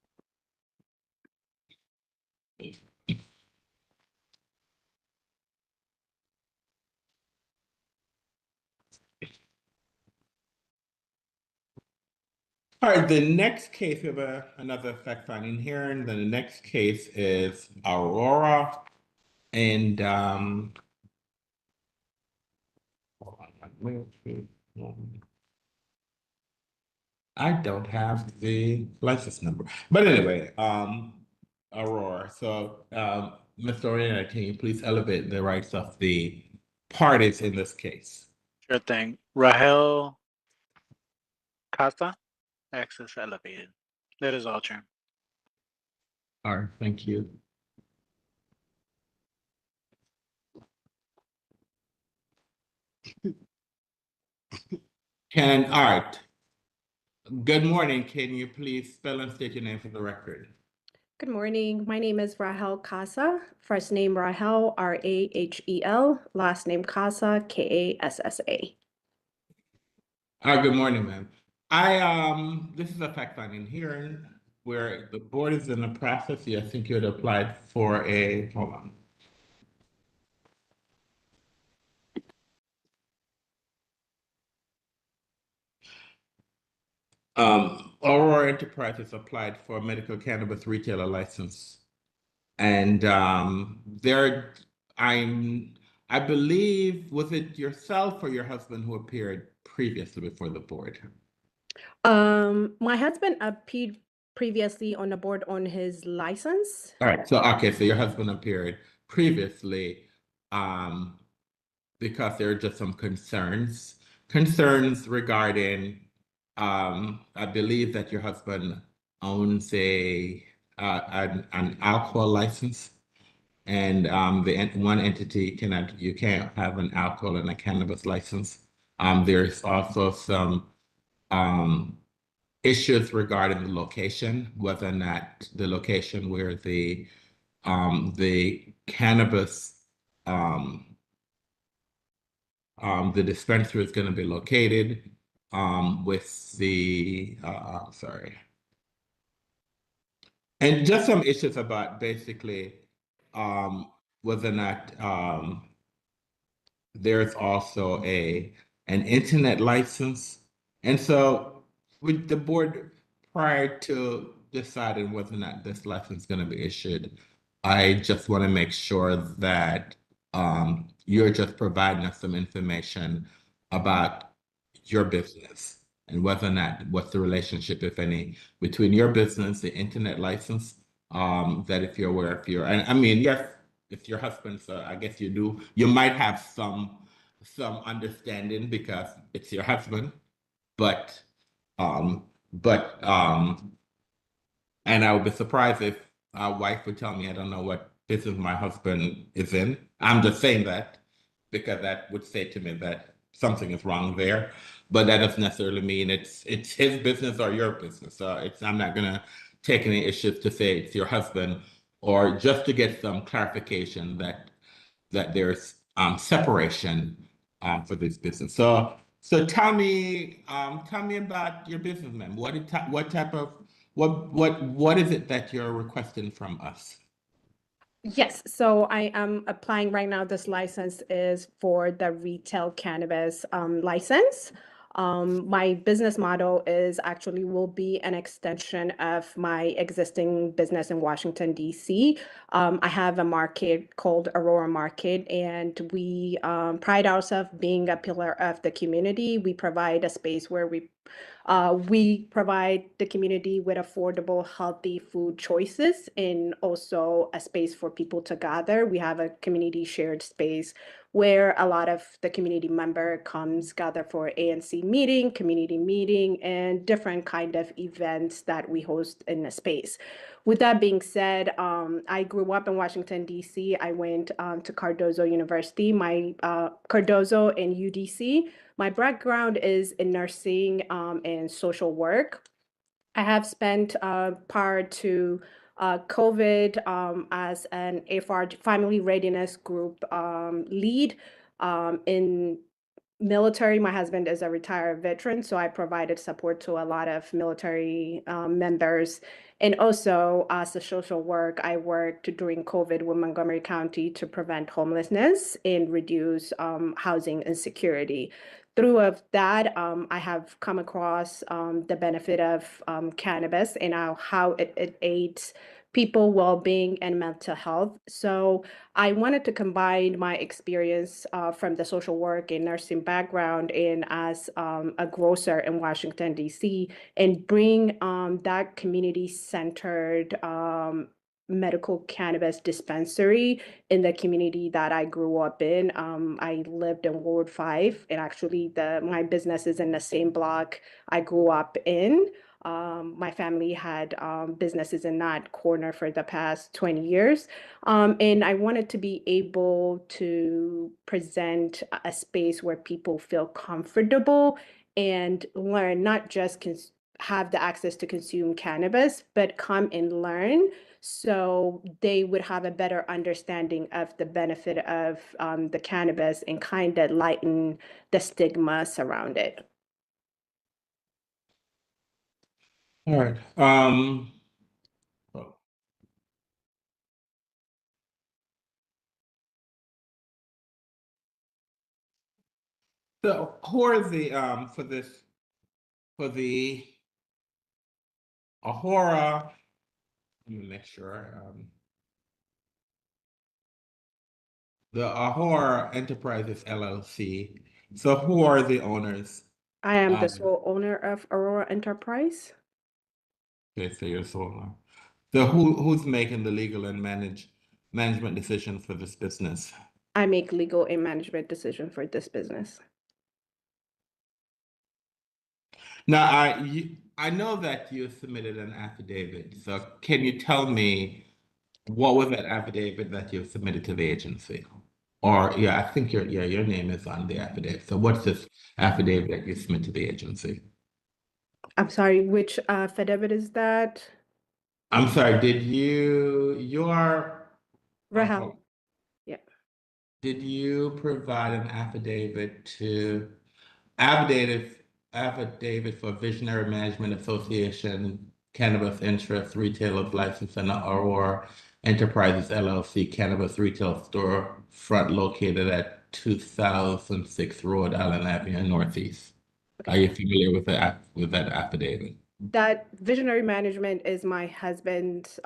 All right, the next case, we have another fact finding hearing. Then the next case is Aurora. And I don't have the license number. But anyway, Aurora. So Mr. Orena, can you please elevate the rights of the parties in this case? Sure thing. Rahel Casa, access elevated. That is all, Chair. All right, thank you. All right. Good morning. Can you please spell and state your name for the record? Good morning. My name is Rahel Casa. First name Rahel, Rahel. Last name Casa, Kassa. Good morning, ma'am. This is a fact finding hearing where the board is in the process. I think you had applied for hold on. Aurora Enterprises applied for a medical cannabis retailer license. And I believe, was it yourself or your husband who appeared previously before the board? My husband appeared previously on the board on his license. All right. So your husband appeared previously because there are just some concerns regarding I believe that your husband owns an alcohol license, and one entity you can't have an alcohol and a cannabis license. There's also some issues regarding the location, whether or not the location where the cannabis the dispensary is going to be located with the sorry. And just some issues about basically whether or not there's also an internet license. And so with the board, prior to deciding whether or not this license is going to be issued, I just want to make sure that you're just providing us some information about your business and whether or not what's the relationship, if any, between your business, the internet license, that if you're aware, if you're, and I mean, yes, if your husband, so I guess you do, you might have some understanding because it's your husband, but um, but and I would be surprised if our wife would tell me I don't know what business my husband is in. I'm just saying that because that would say to me that something is wrong there. But that doesn't necessarily mean it's his business or your business. So it's I'm not gonna take any issues to say it's your husband or just to get some clarification that there's separation for this business. So tell me about your business, ma'am. What type of what is it that you're requesting from us? Yes, so I am applying right now. This license is for the retail cannabis license. My business model is actually will be an extension of my existing business in Washington, D.C. I have a market called Aurora Market, and we pride ourselves being a pillar of the community. We provide a space where we provide the community with affordable, healthy food choices and also a space for people to gather. We have a community shared space where a lot of the community member comes gather for ANC meeting, community meeting, and different kind of events that we host in the space. With that being said, I grew up in Washington, D.C. I went to Cardozo University, my Cardozo and UDC. My background is in nursing and social work. I have spent prior to COVID as an AFR family readiness group lead in military. My husband is a retired veteran, so I provided support to a lot of military members. And also, as a social work, I worked during COVID with Montgomery County to prevent homelessness and reduce housing insecurity. Through of that, I have come across the benefit of cannabis and how it aids people well-being and mental health. So I wanted to combine my experience from the social work and nursing background and as a grocer in Washington, D.C., and bring that community-centered medical cannabis dispensary in the community that I grew up in. I lived in Ward 5, and actually my business is in the same block I grew up in. My family had businesses in that corner for the past 20 years. And I wanted to be able to present a space where people feel comfortable and learn, not just have the access to consume cannabis, but come and learn so they would have a better understanding of the benefit of the cannabis and kind of lighten the stigma surround it. All right. Oh, so who are the for the Ahora? Let me make sure. The Ahora Enterprises LLC. So who are the owners? I am the Um, sole owner of Aurora Enterprise. okay, so you're sole. So who's making the legal and management decisions for this business? I make legal and management decisions for this business. Now, I know that you submitted an affidavit. So can you tell me what was that affidavit that you submitted to the agency? Or yeah, I think your name is on the affidavit. So what's this affidavit that you submit to the agency? I'm sorry, which affidavit is that? I'm sorry, did your Rahel. Yeah. did you provide an affidavit for Visionary Management Association, Cannabis Interest Retailers License, and Aurora Enterprises LLC cannabis retail store front located at 2006 Rhode Island Avenue Northeast. Are you familiar with that affidavit? That Visionary Management is my husband's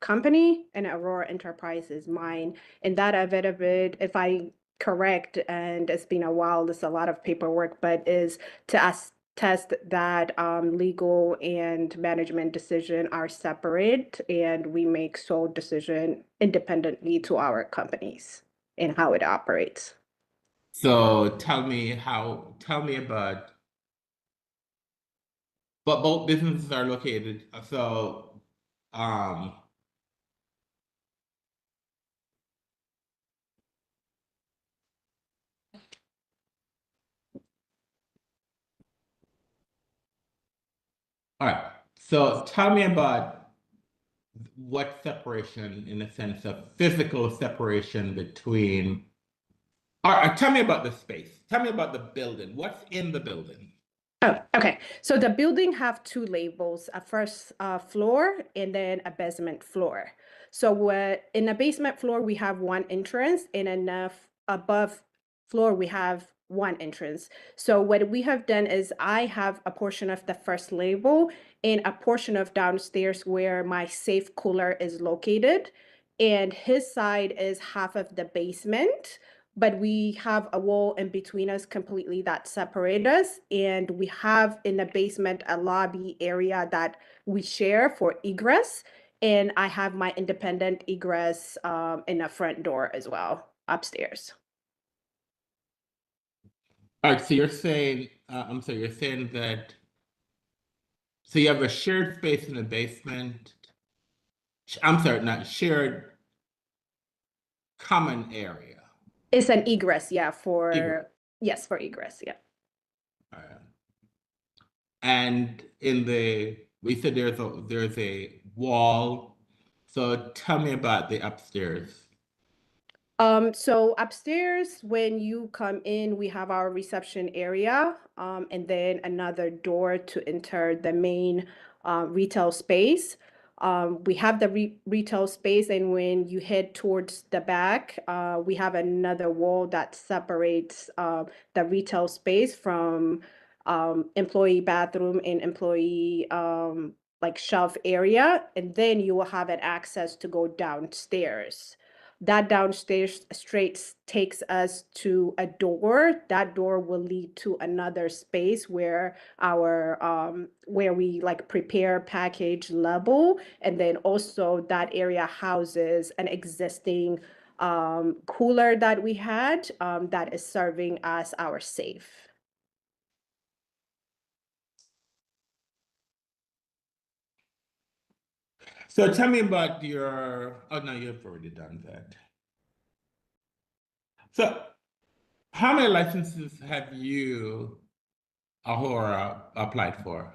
company, and Aurora Enterprise is mine. And that affidavit, if I correct, and it's been a while, there's a lot of paperwork, but is to attest that legal and management decision are separate, and we make sole decision independently to our companies and how it operates. So tell me about, but both businesses are located, so um all right. So tell me about what separation, in a sense of physical separation between, or tell me about the space. Tell me about the building. What's in the building? Oh, okay. So the building have two labels, a first floor and then a basement floor. So in the basement floor, we have one entrance, and in the above floor, we have one entrance. So what we have done is I have a portion of the first label and a portion of downstairs where my safe cooler is located. And his side is half of the basement, but we have a wall in between us completely that separate us, and we have in the basement a lobby area that we share for egress, and I have my independent egress in the front door as well upstairs. All right, so you're saying, I'm sorry, you're saying that, so you have a shared space in the basement. I'm sorry, not shared, common area. It's an egress, yeah, for Egress. yes, for egress, yeah. And we said there's a wall. So tell me about the upstairs. So upstairs, when you come in, we have our reception area, and then another door to enter the main retail space. We have the retail space, and when you head towards the back, we have another wall that separates the retail space from employee bathroom and employee like shelf area, and then you will have an access to go downstairs. That downstairs straight takes us to a door. That door will lead to another space where where we like prepare, package, label, and then also that area houses an existing cooler that we had that is serving as our safe. So tell me about oh no, you've already done that. So how many licenses have you, Ahura, applied for?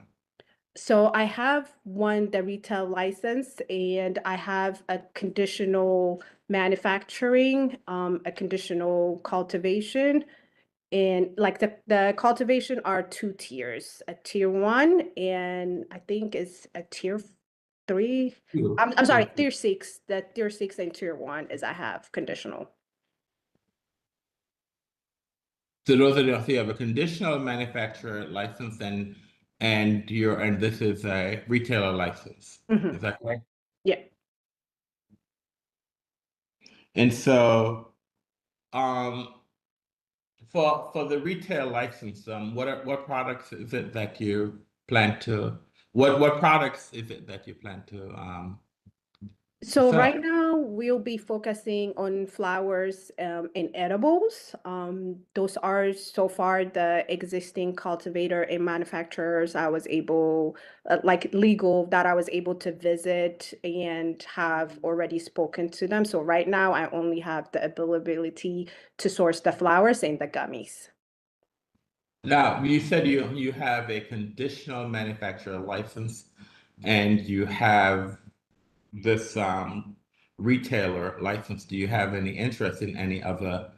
So I have the retail license, and I have a conditional manufacturing, a conditional cultivation, and like the cultivation are two tiers, a tier 1, and I think it's a tier 3. I'm sorry, tier 6. The tier 6 and tier 1 is I have conditional. So those are so you have a conditional manufacturer license and this is a retailer license. Is that correct? Yeah. And so for the retail license, what products is it that you plan to what products is it that you plan to So sell? right now we'll be focusing on flowers and edibles. Those are so far the existing cultivator and manufacturers I was able, like legal, that I was able to visit and have already spoken to them. So right now I only have the ability to source the flowers and the gummies. Now, you said you have a conditional manufacturer license and you have this retailer license. Do you have any interest in any other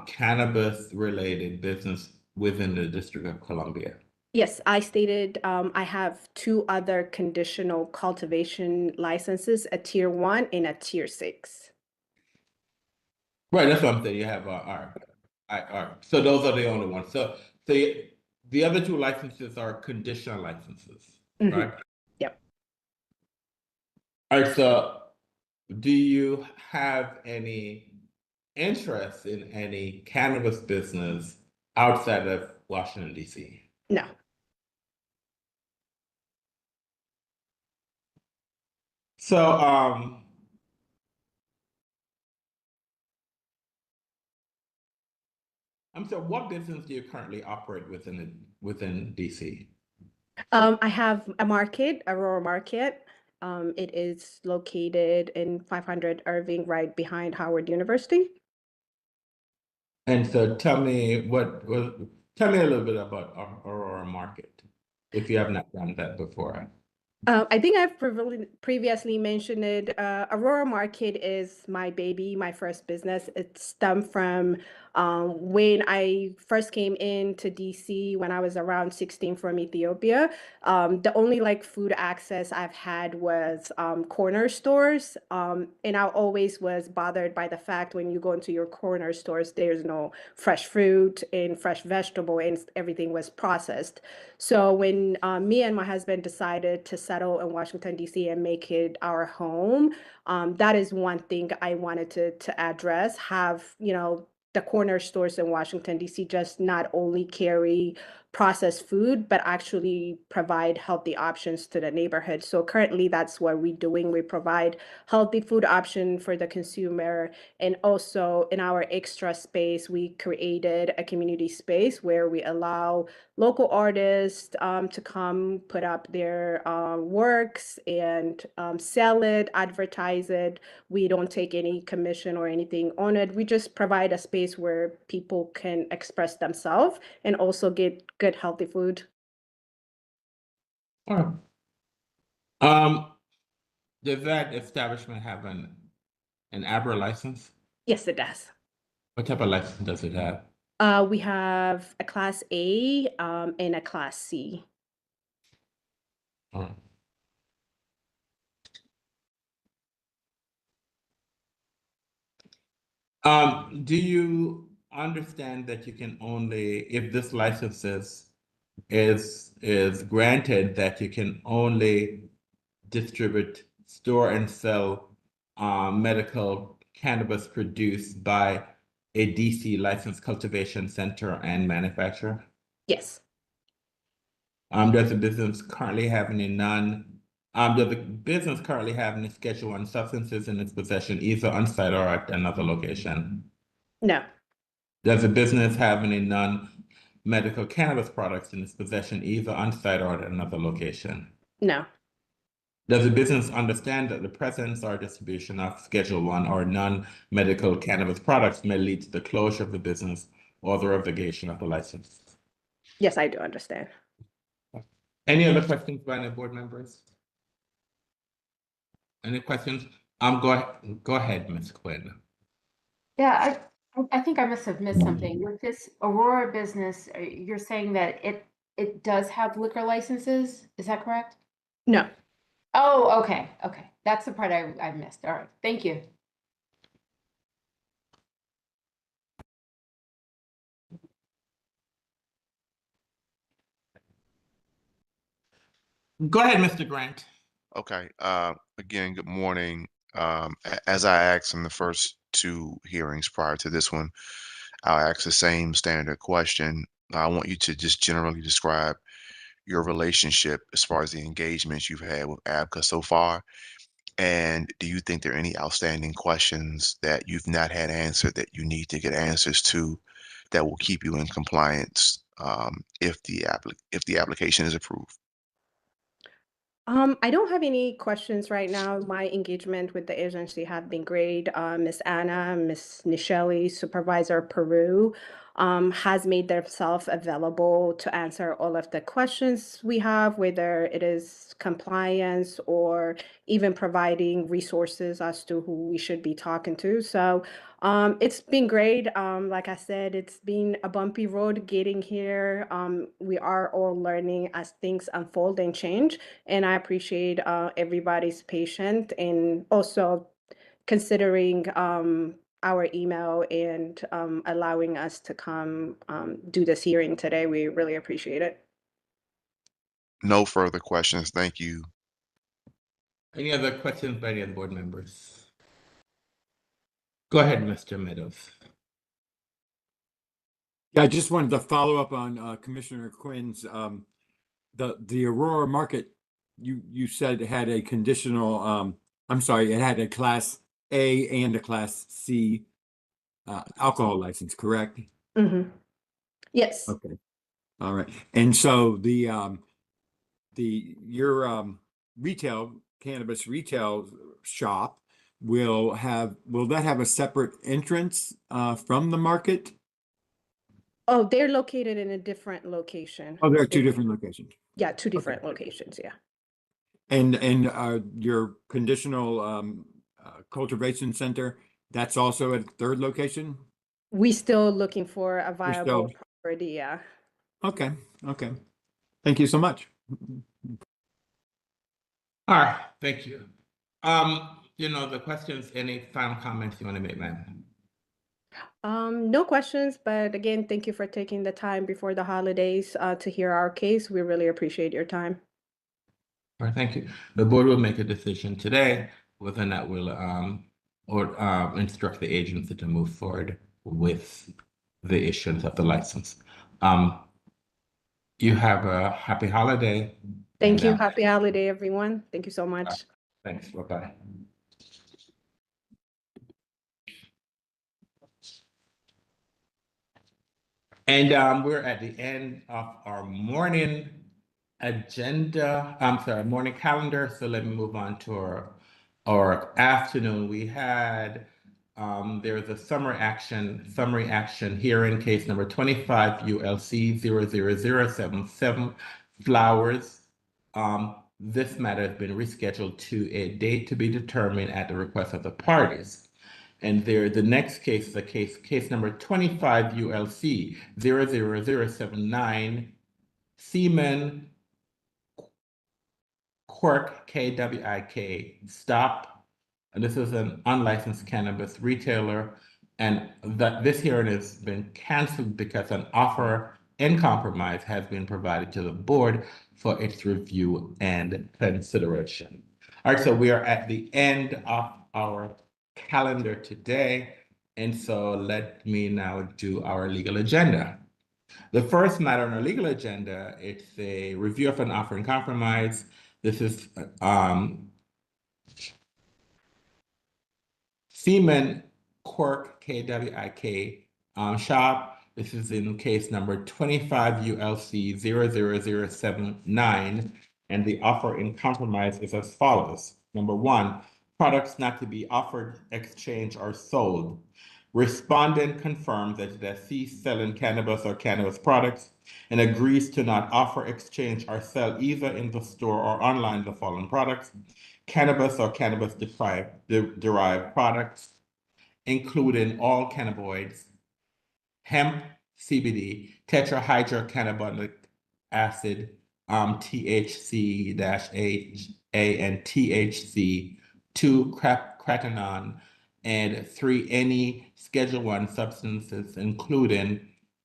cannabis related business within the District of Columbia? Yes, I stated I have 2 other conditional cultivation licenses, a tier 1 and a tier 6. Right, that's what I'm saying. You have, all right. So those are the only ones. So the other 2 licenses are conditional licenses, Mhm. right? Yep. All right, so do you have any interest in any cannabis business outside of Washington, D.C.? No. So, so what business do you currently operate within DC? I have a market, Aurora Market. It is located in 500 Irving, right behind Howard University. And so tell me tell me a little bit about Aurora Market, if you have not done that before. I think I've previously mentioned it. Aurora Market is my baby, my first business. It stemmed from when I first came into DC when I was around 16 from Ethiopia. The only like food access I've had was corner stores. And I always was bothered by the fact when you go into your corner stores, there's no fresh fruit and fresh vegetable and everything was processed. So when me and my husband decided to settle in Washington, D.C. and make it our home, that is one thing I wanted to address, have, the corner stores in Washington, D.C. just not only carry processed food, but actually provide healthy options to the neighborhood. So currently that's what we're doing. We provide healthy food option for the consumer. And also in our extra space, we created a community space where we allow local artists to come put up their works and sell it, advertise it. We don't take any commission or anything on it. We just provide a space where people can express themselves and also get good, healthy food. All right. Does that establishment have an ABRA license? Yes, it does. What type of license does it have? We have a Class A and a Class C. All right. Do you understand that you can only, if this license is granted, that you can only distribute, store, and sell medical cannabis produced by a DC licensed cultivation center and manufacturer? Yes. Does the business currently have any does the business currently have any Schedule 1 substances in its possession, either on site or at another location? No. Does the business have any non-medical cannabis products in its possession, either on site or at another location? No. Does the business understand that the presence or distribution of Schedule 1 or non-medical cannabis products may lead to the closure of the business or the revocation of the license? Yes, I do understand. Any other questions by any board members? Any questions? Go ahead, Ms. Quinn. Yeah, I think I must have missed something. With this Aurora business, you're saying that it does have liquor licenses? Is that correct? No. Oh, okay, okay. That's the part I missed. All right, thank you. Go ahead, Mr. Grant. Okay. Again, good morning. As I asked in the first 2 hearings prior to this one, I'll ask the same standard question. I want you to just generally describe your relationship as far as the engagements you've had with ABCA so far. And do you think there are any outstanding questions that you've not had answered that you need to get answers to that will keep you in compliance if the application is approved? I don't have any questions right now. My engagement with the agency have been great. Miss Anna, Miss Nichelle, Supervisor Peru, has made themselves available to answer all of the questions we have, whether it is compliance or even providing resources as to who we should be talking to. So It's been great. Like I said, it's been a bumpy road getting here. We are all learning as things unfold and change, and I appreciate everybody's patience and also considering our email and allowing us to come do this hearing today. We really appreciate it. No further questions. Thank you. Any other questions by any of the board members? Go ahead, Mr. Meadows. Yeah, I just wanted to follow up on Commissioner Quinn's the Aurora Market. You said it had a conditional. I'm sorry, it had a Class A and a Class C alcohol license, correct? Mm-hmm. Yes. Okay. All right. And so your cannabis retail shop will that have a separate entrance from the market? Oh, they're located in a different location. Oh, there are two different locations. Yeah, two different locations. Yeah. And your conditional cultivation center, that's also at a third location? We still looking for a You're viable still property. Yeah. okay. Okay. Thank you so much. All right, thank you. The questions, any final comments you want to make, ma'am? No questions, but again, thank you for taking the time before the holidays to hear our case. We really appreciate your time. All right, thank you. The board will make a decision today whether or not we'll instruct the agency to move forward with the issuance of the license. You have a happy holiday. Thank you. Happy holiday, everyone. Thank you so much. Thanks. Bye-bye. And we're at the end of our morning agenda. Morning calendar. So let me move on to our afternoon. We had there's a summary action hearing, case number 25 ULC 00077 Flowers. This matter has been rescheduled to a date to be determined at the request of the parties. And the next case is case number 25 ULC 00079 Seaman Quirk KWIK Stop. And this is an unlicensed cannabis retailer. And this hearing has been canceled because an offer in compromise has been provided to the board for its review and consideration. All right, so we are at the end of our calendar today. And so let me now do our legal agenda. The first matter on our legal agenda, it's a review of an offer in compromise. This is Seaman Quirk KWIK shop. This is in case number 25 ULC 00079. And the offer in compromise is as follows. Number one, products not to be offered, exchanged, or sold. Respondent confirms that it has ceased selling cannabis or cannabis products and agrees to not offer, exchange, or sell either in the store or online the following products: cannabis or cannabis-derived products, including all cannabinoids, hemp, CBD, tetrahydrocannabinolic acid, THC-A and THC, 2 cratanon, and 3 any Schedule I substances, including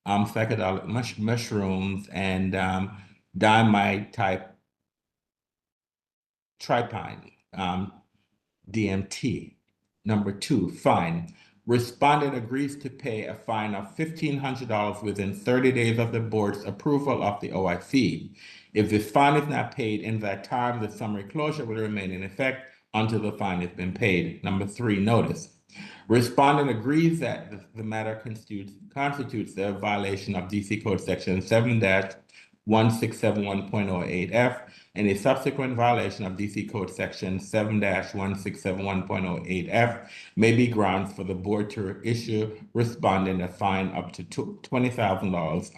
psychedelic mushrooms and diamide type trypine, DMT. Number two, fine. Respondent agrees to pay a fine of $1,500 within 30 days of the board's approval of the OIC. If this fine is not paid in that time, the summary closure will remain in effect until the fine has been paid. Number three, notice. Respondent agrees that the matter constitutes a violation of DC Code Section 7-1671.08F and a subsequent violation of DC Code Section 7-1671.08F may be grounds for the board to issue respondent a fine up to $20,000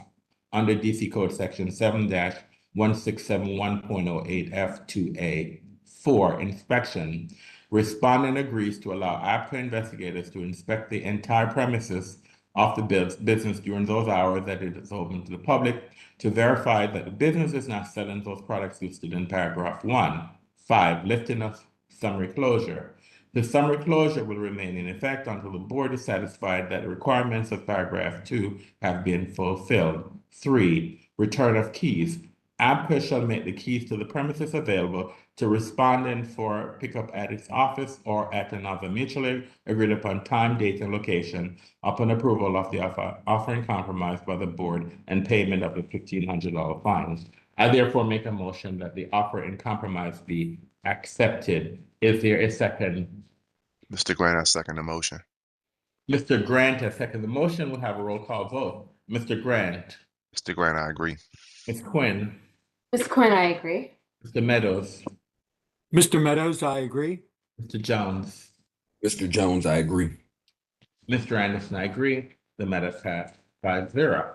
under DC Code Section 7-1671.08F2A. 4, inspection. Respondent agrees to allow ABCA investigators to inspect the entire premises of the business during those hours that it is open to the public to verify that the business is not selling those products listed in paragraph 1. 5. Lifting of summary closure. The summary closure will remain in effect until the board is satisfied that the requirements of paragraph 2 have been fulfilled. 3. Return of keys. ABCA shall make the keys to the premises available to respondent for pickup at its office or at another mutually agreed upon time, date, and location upon approval of the offering compromise by the board and payment of the $1,500 fines. I therefore make a motion that the offer in compromise be accepted. Is there a second? Mr. Grant, I second the motion. Mr. Grant has seconded the motion. We'll have a roll call vote. Mr. Grant. Mr. Grant, I agree. Ms. Quinn. Ms. Quinn, I agree. Mr. Meadows. Mr. Meadows, I agree. Mr. Jones. Mr. Jones, I agree. Mr. Anderson, I agree. The matter passed 5-0.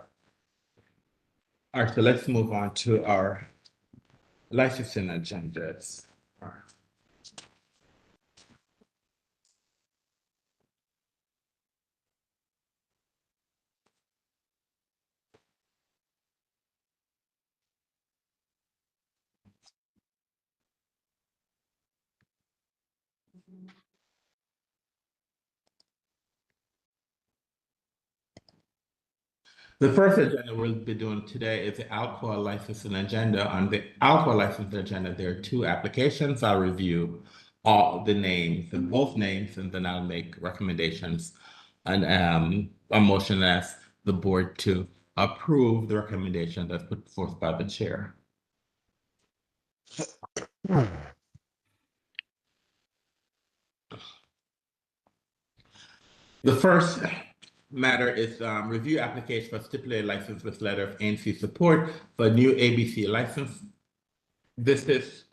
All right, so let's move on to our licensing agendas. All right. The first agenda we'll be doing today is the alcohol licensing agenda. On the alcohol licensing agenda, there are 2 applications. I'll review all the names and both names, and then I'll make recommendations and a motion as the board to approve the recommendation that's put forth by the chair. The first matter is review application for stipulated license with letter of ANC support for a new ABCA license. This is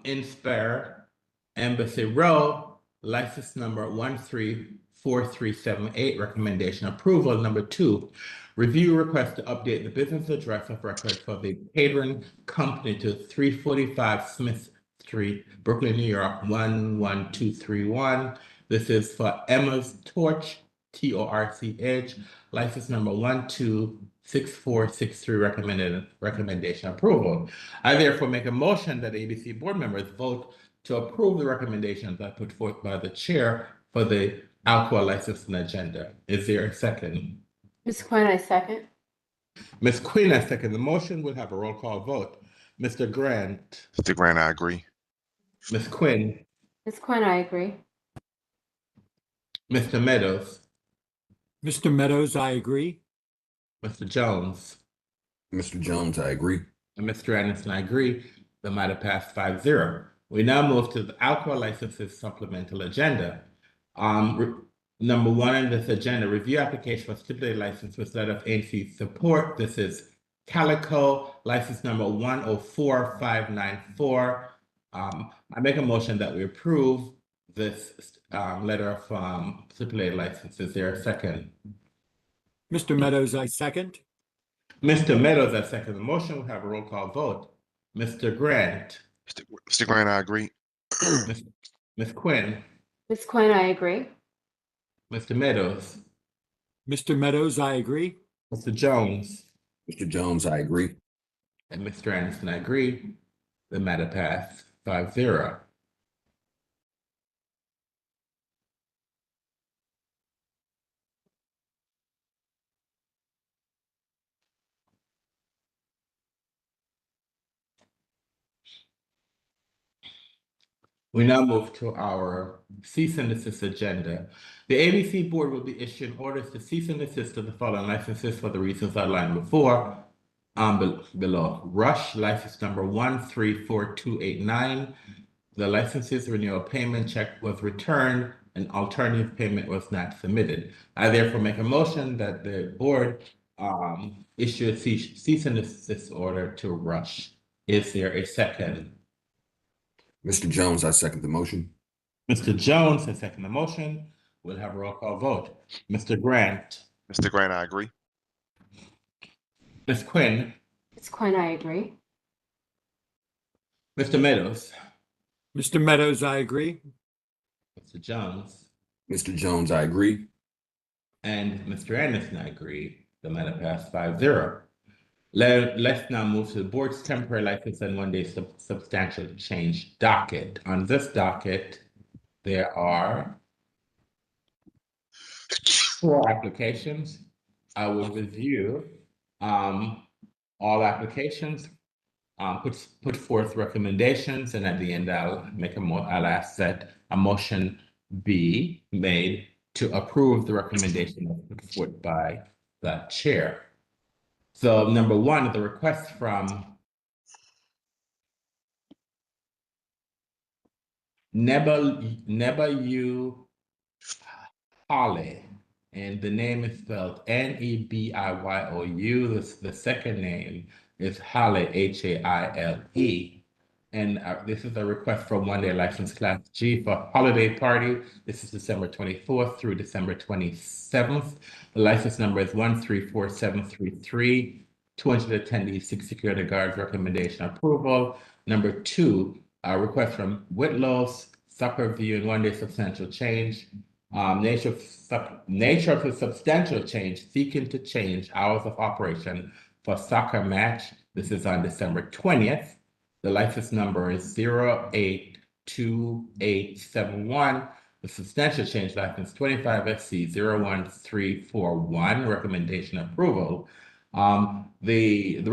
Inspire Embassy Row, license number 134378, recommendation approval. Number 2, review request to update the business address of record for the catering company to 345 Smith Street, Brooklyn, New York, 11231. This is for Emma's Torch, TORCH, license number 126463, recommendation approval. I therefore make a motion that ABC board members vote to approve the recommendations that put forth by the chair for the alcohol licensing agenda. Is there a second? Ms. Quinn, I second. Ms. Quinn has seconded the motion. We'll have a roll call vote. Mr. Grant. Mr. Grant, I agree. Ms. Quinn. Ms. Quinn, I agree. Mr. Meadows. Mr. Meadows, I agree. Mr. Jones. Mr. Jones, I agree. And Mr. Anderson, I agree. The matter passed 5-0. We now move to the alcohol licenses supplemental agenda. Number 1 on this agenda, review application for stipulated license with letter of ANC support. This is Calico, license number 104594. I make a motion that we approve this letter of stipulated license. Is there a second? Mr. Meadows, I second. Mr. Meadows, I second the motion. We'll have a roll call vote. Mr. Grant. Mr. Grant, I agree. Ms. Quinn. Ms. Quinn, I agree. Mr. Meadows. Mr. Meadows, I agree. Mr. Jones. Mr. Jones, I agree. And Mr. Anderson, I agree. The matter passed 5-0. We now move to our cease and desist agenda. The ABC board will be issuing orders to cease and desist to the following licenses for the reasons outlined before. Below. Rush, license number 134289. The license's renewal payment check was returned and alternative payment was not submitted. I therefore make a motion that the board issue a cease and desist order to Rush. Is there a second? Mr. Jones, I second the motion. Mr. Jones has seconded the motion. We'll have a roll call vote. Mr. Grant. Mr. Grant, I agree. Ms. Quinn. Ms. Quinn, I agree. Mr. Meadows. Mr. Meadows, I agree. Mr. Jones, Mr. Jones, I agree. and Mr. Anderson, I agree. The matter passed 5-0. Let's now move to the board's temporary license and one-day substantial change docket. On this docket, there are 4 applications. I will review all applications, put forth recommendations, and at the end, I'll ask that a motion be made to approve the recommendation that's put forth by the chair. So number 1, the request from Neba U. Holly, and the name is spelled Nebiyoou. The second name is Haile, Haile. And this is a request for one-day license class G for holiday party. This is December 24th through December 27th. The license number is 134733. 200 attendees, 6 security guards, recommendation approval. Number 2, a request from Whitlow's Soccer View and one-day substantial change. Nature of the substantial change, seeking to change hours of operation for soccer match. This is on December 20th. The license number is 082871. The substantial change license 25 SC 01341. Recommendation approval. The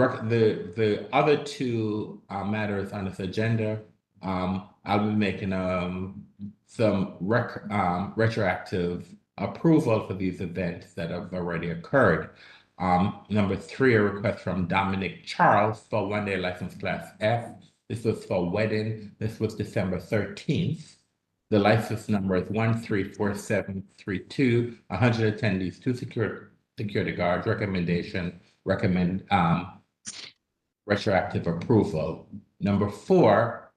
other 2 matters on this agenda, I'll be making some retroactive approval for these events that have already occurred. Number 3, a request from Dominic Charles for one-day license class F. This was for wedding. This was December 13th. The license number is 134732. 100 attendees, 2 security guards. Recommend retroactive approval. Number 4,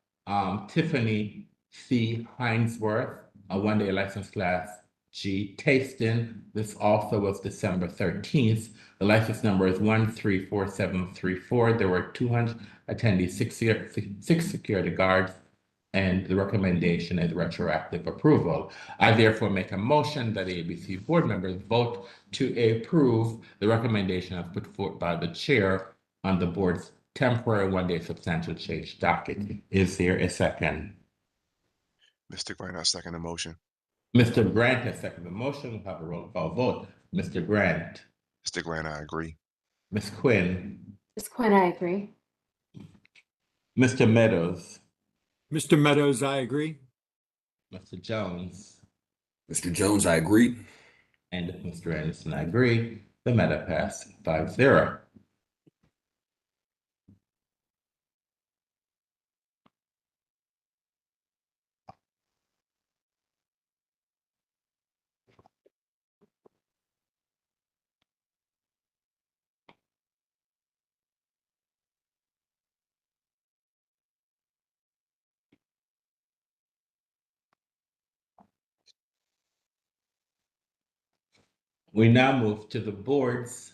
Tiffany C. Hinesworth, a one-day license class G tasting. This also was December 13th. The license number is 134734. There were 200 attendees, 6 security guards, and the recommendation is retroactive approval. I therefore make a motion that ABC board members vote to approve the recommendation as put forth by the chair on the board's temporary one-day substantial change docket. Is there a second? Mr. Grant, I second the motion. Mr. Grant has seconded the motion. We'll have a roll call vote. Mr. Grant. Mr. Grant, I agree. Ms. Quinn. Ms. Quinn, I agree. Mr. Meadows. Mr. Meadows, I agree. Mr. Jones. Mr. Jones, I agree. And Mr. Anderson, I agree. The matter passed 5-0. We now move to the board's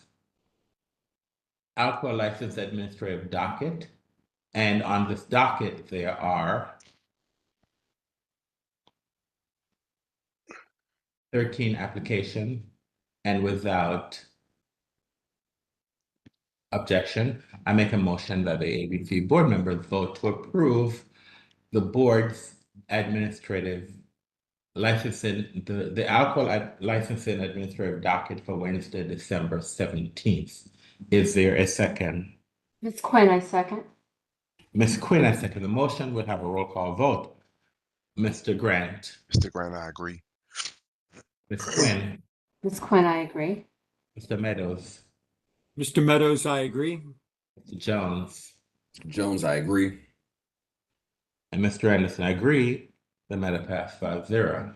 alcohol license administrative docket. And on this docket, there are 13 applications, and without objection, I make a motion that the ABC board members vote to approve the board's administrative licensing, the alcohol licensing administrative docket for Wednesday, December 17th. Is there a second? Ms. Quinn, I second. Ms. Quinn, I second the motion. We'll have a roll call vote. Mr. Grant. Mr. Grant, I agree. Ms. Quinn. Ms. Quinn, I agree. Mr. Meadows. Mr. Meadows, I agree. Mr. Jones. Mr. Jones, I agree. And Mr. Anderson, I agree. The matter passed 5-0.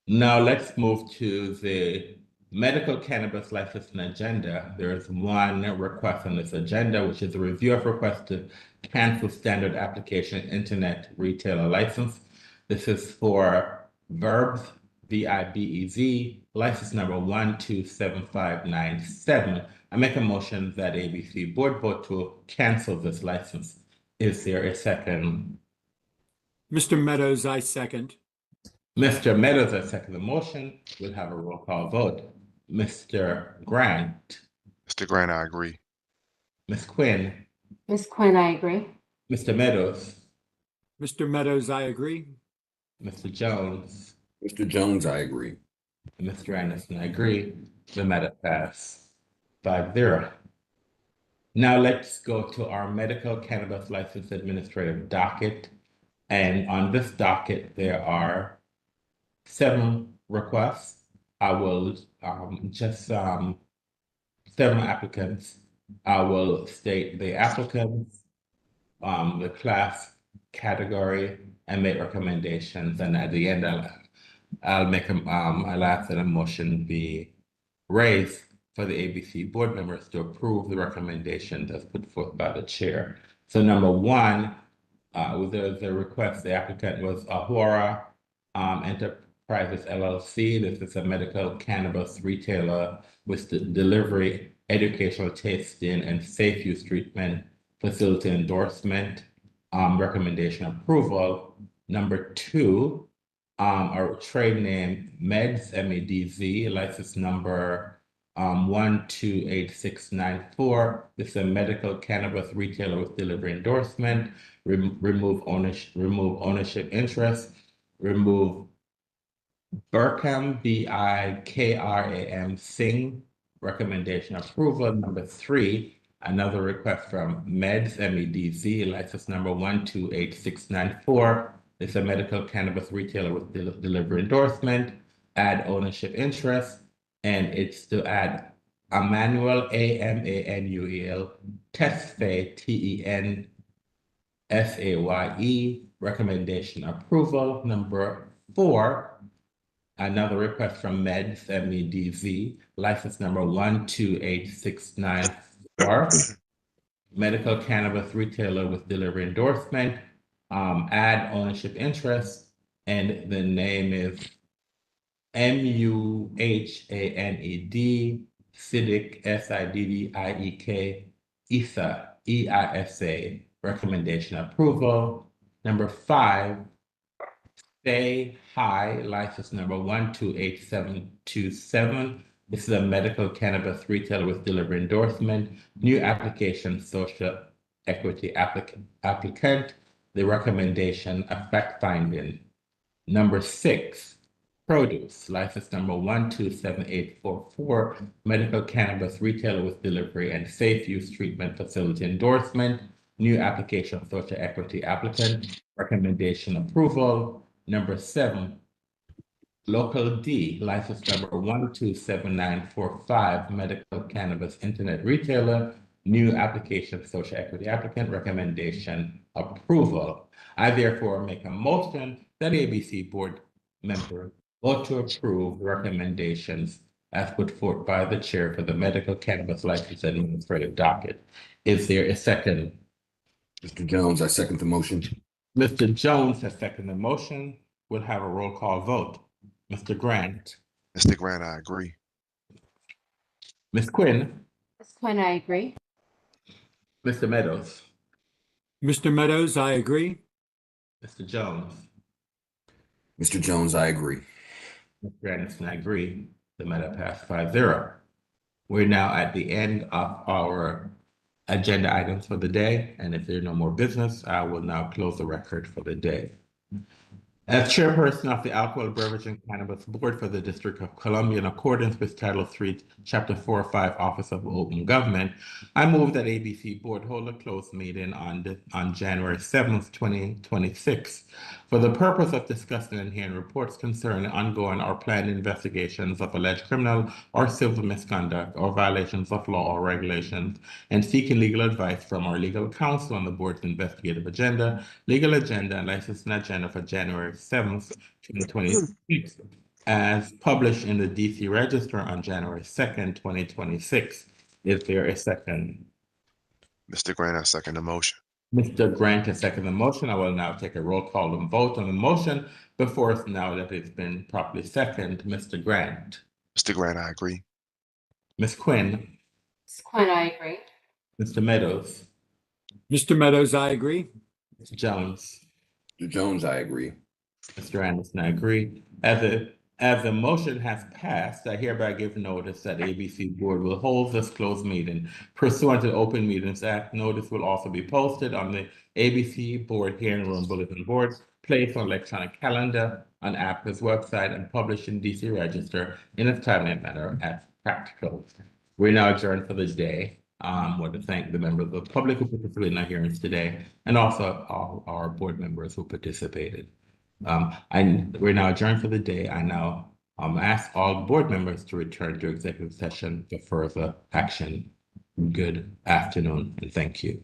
Now let's move to the medical cannabis licensing agenda. There is one request on this agenda, which is a review of request to cancel standard application internet retailer license. This is for Verbs, VIBEZ, license number 127597. I make a motion that ABC board vote to cancel this license. Is there a second? Mr. Meadows, I second. Mr. Meadows has seconded the motion. We'll have a roll call vote. Mr. Grant, Mr. Grant, I agree. Ms. Quinn, Ms. Quinn, I agree. Mr. Meadows, Mr. Meadows, I agree. Mr. Jones, Mr. Jones, I agree. and Mr. Anderson, I agree. The matter pass 5-0. Now let's go to our medical cannabis license administrative docket. And on this docket, there are 7 requests. I will just 7 applicants. I will state the applicants, the class, category, and make recommendations. And at the end, I'll ask that a motion be raised for the ABC board members to approve the recommendations as put forth by the chair. So number 1, the request, the applicant was Ahura Enterprises LLC. This is a medical cannabis retailer with the delivery, educational tasting, and safe use treatment facility endorsement, recommendation approval. Number 2, our trade name Meds, MEDZ, license number 128694. This is a medical cannabis retailer with delivery endorsement. Remove ownership interest. Remove Burkham, BIKRAM Singh, recommendation approval. Number 3, another request from Meds, MEDZ, license number 128694. It's a medical cannabis retailer with delivery endorsement. Add ownership interest, and it's to add Emmanuel, AMANUEL, Tesfaye, TENSAYE, recommendation approval. Number 4, another request from Meds, MEDZ, license number 128694, medical cannabis retailer with delivery endorsement, add ownership interest, and the name is MUHANED, Siddiq, SIDDIEK, EISA, EISA, recommendation approval. Number 5, Stay High, license number 128727. This is a medical cannabis retailer with delivery endorsement. New application, social equity applicant. The recommendation, effect finding. Number 6, Produce, license number 127844. Medical cannabis retailer with delivery and safe use treatment facility endorsement. New application, social equity applicant. Recommendation approval. Number 7, Local D, license number 127945, medical cannabis internet retailer, new application, social equity applicant, recommendation approval. I therefore make a motion that ABC board member vote to approve recommendations as put forth by the chair for the medical cannabis license administrative docket. Is there a second? Mr. Jones, I second the motion. Mr. Jones has seconded the motion. We'll have a roll call vote. Mr. Grant, Mr. Grant, I agree. Ms. Quinn, Ms. Quinn, I agree. Mr. Meadows, Mr. Meadows, I agree. Mr. Jones, Mr. Jones, I agree. Mr. Anderson, I agree. The matter passed 5-0. We're now at the end of our agenda items for the day, and if there are no more business, I will now close the record for the day. As chairperson of the Alcohol, Beverage, and Cannabis Board for the District of Columbia, in accordance with Title III, Chapter 405, Office of Open Government, I move that ABC Board hold a closed meeting on January 7th, 2026, for the purpose of discussing and hearing reports concerning ongoing or planned investigations of alleged criminal or civil misconduct or violations of law or regulations, and seeking legal advice from our legal counsel on the board's investigative agenda, legal agenda, and licensing agenda for January 7th, 2026, as published in the DC Register on January 2nd, 2026. Is there a second? Mr. Grant, I second the motion. Mr. Grant has seconded the motion. I will now take a roll call and vote on the motion before us now that it's been properly seconded. Mr. Grant. Mr. Grant, I agree. Ms. Quinn. Ms. Quinn, I agree. Mr. Meadows. Mr. Meadows, I agree. Mr. Jones. Mr. Jones, I agree. Mr. Anderson, I agree. As the motion has passed, I hereby give notice that ABC Board will hold this closed meeting pursuant to the Open Meetings Act. Notice will also be posted on the ABC Board Hearing Room Bulletin Board, placed on electronic calendar, on APCA's website, and published in DC Register in a timely manner as practical. We're now adjourned for the day. I want to thank the members of the public who participated in our hearings today, and also all our board members who participated. We're now adjourned for the day. I now ask all board members to return to executive session for further action. Good afternoon and thank you.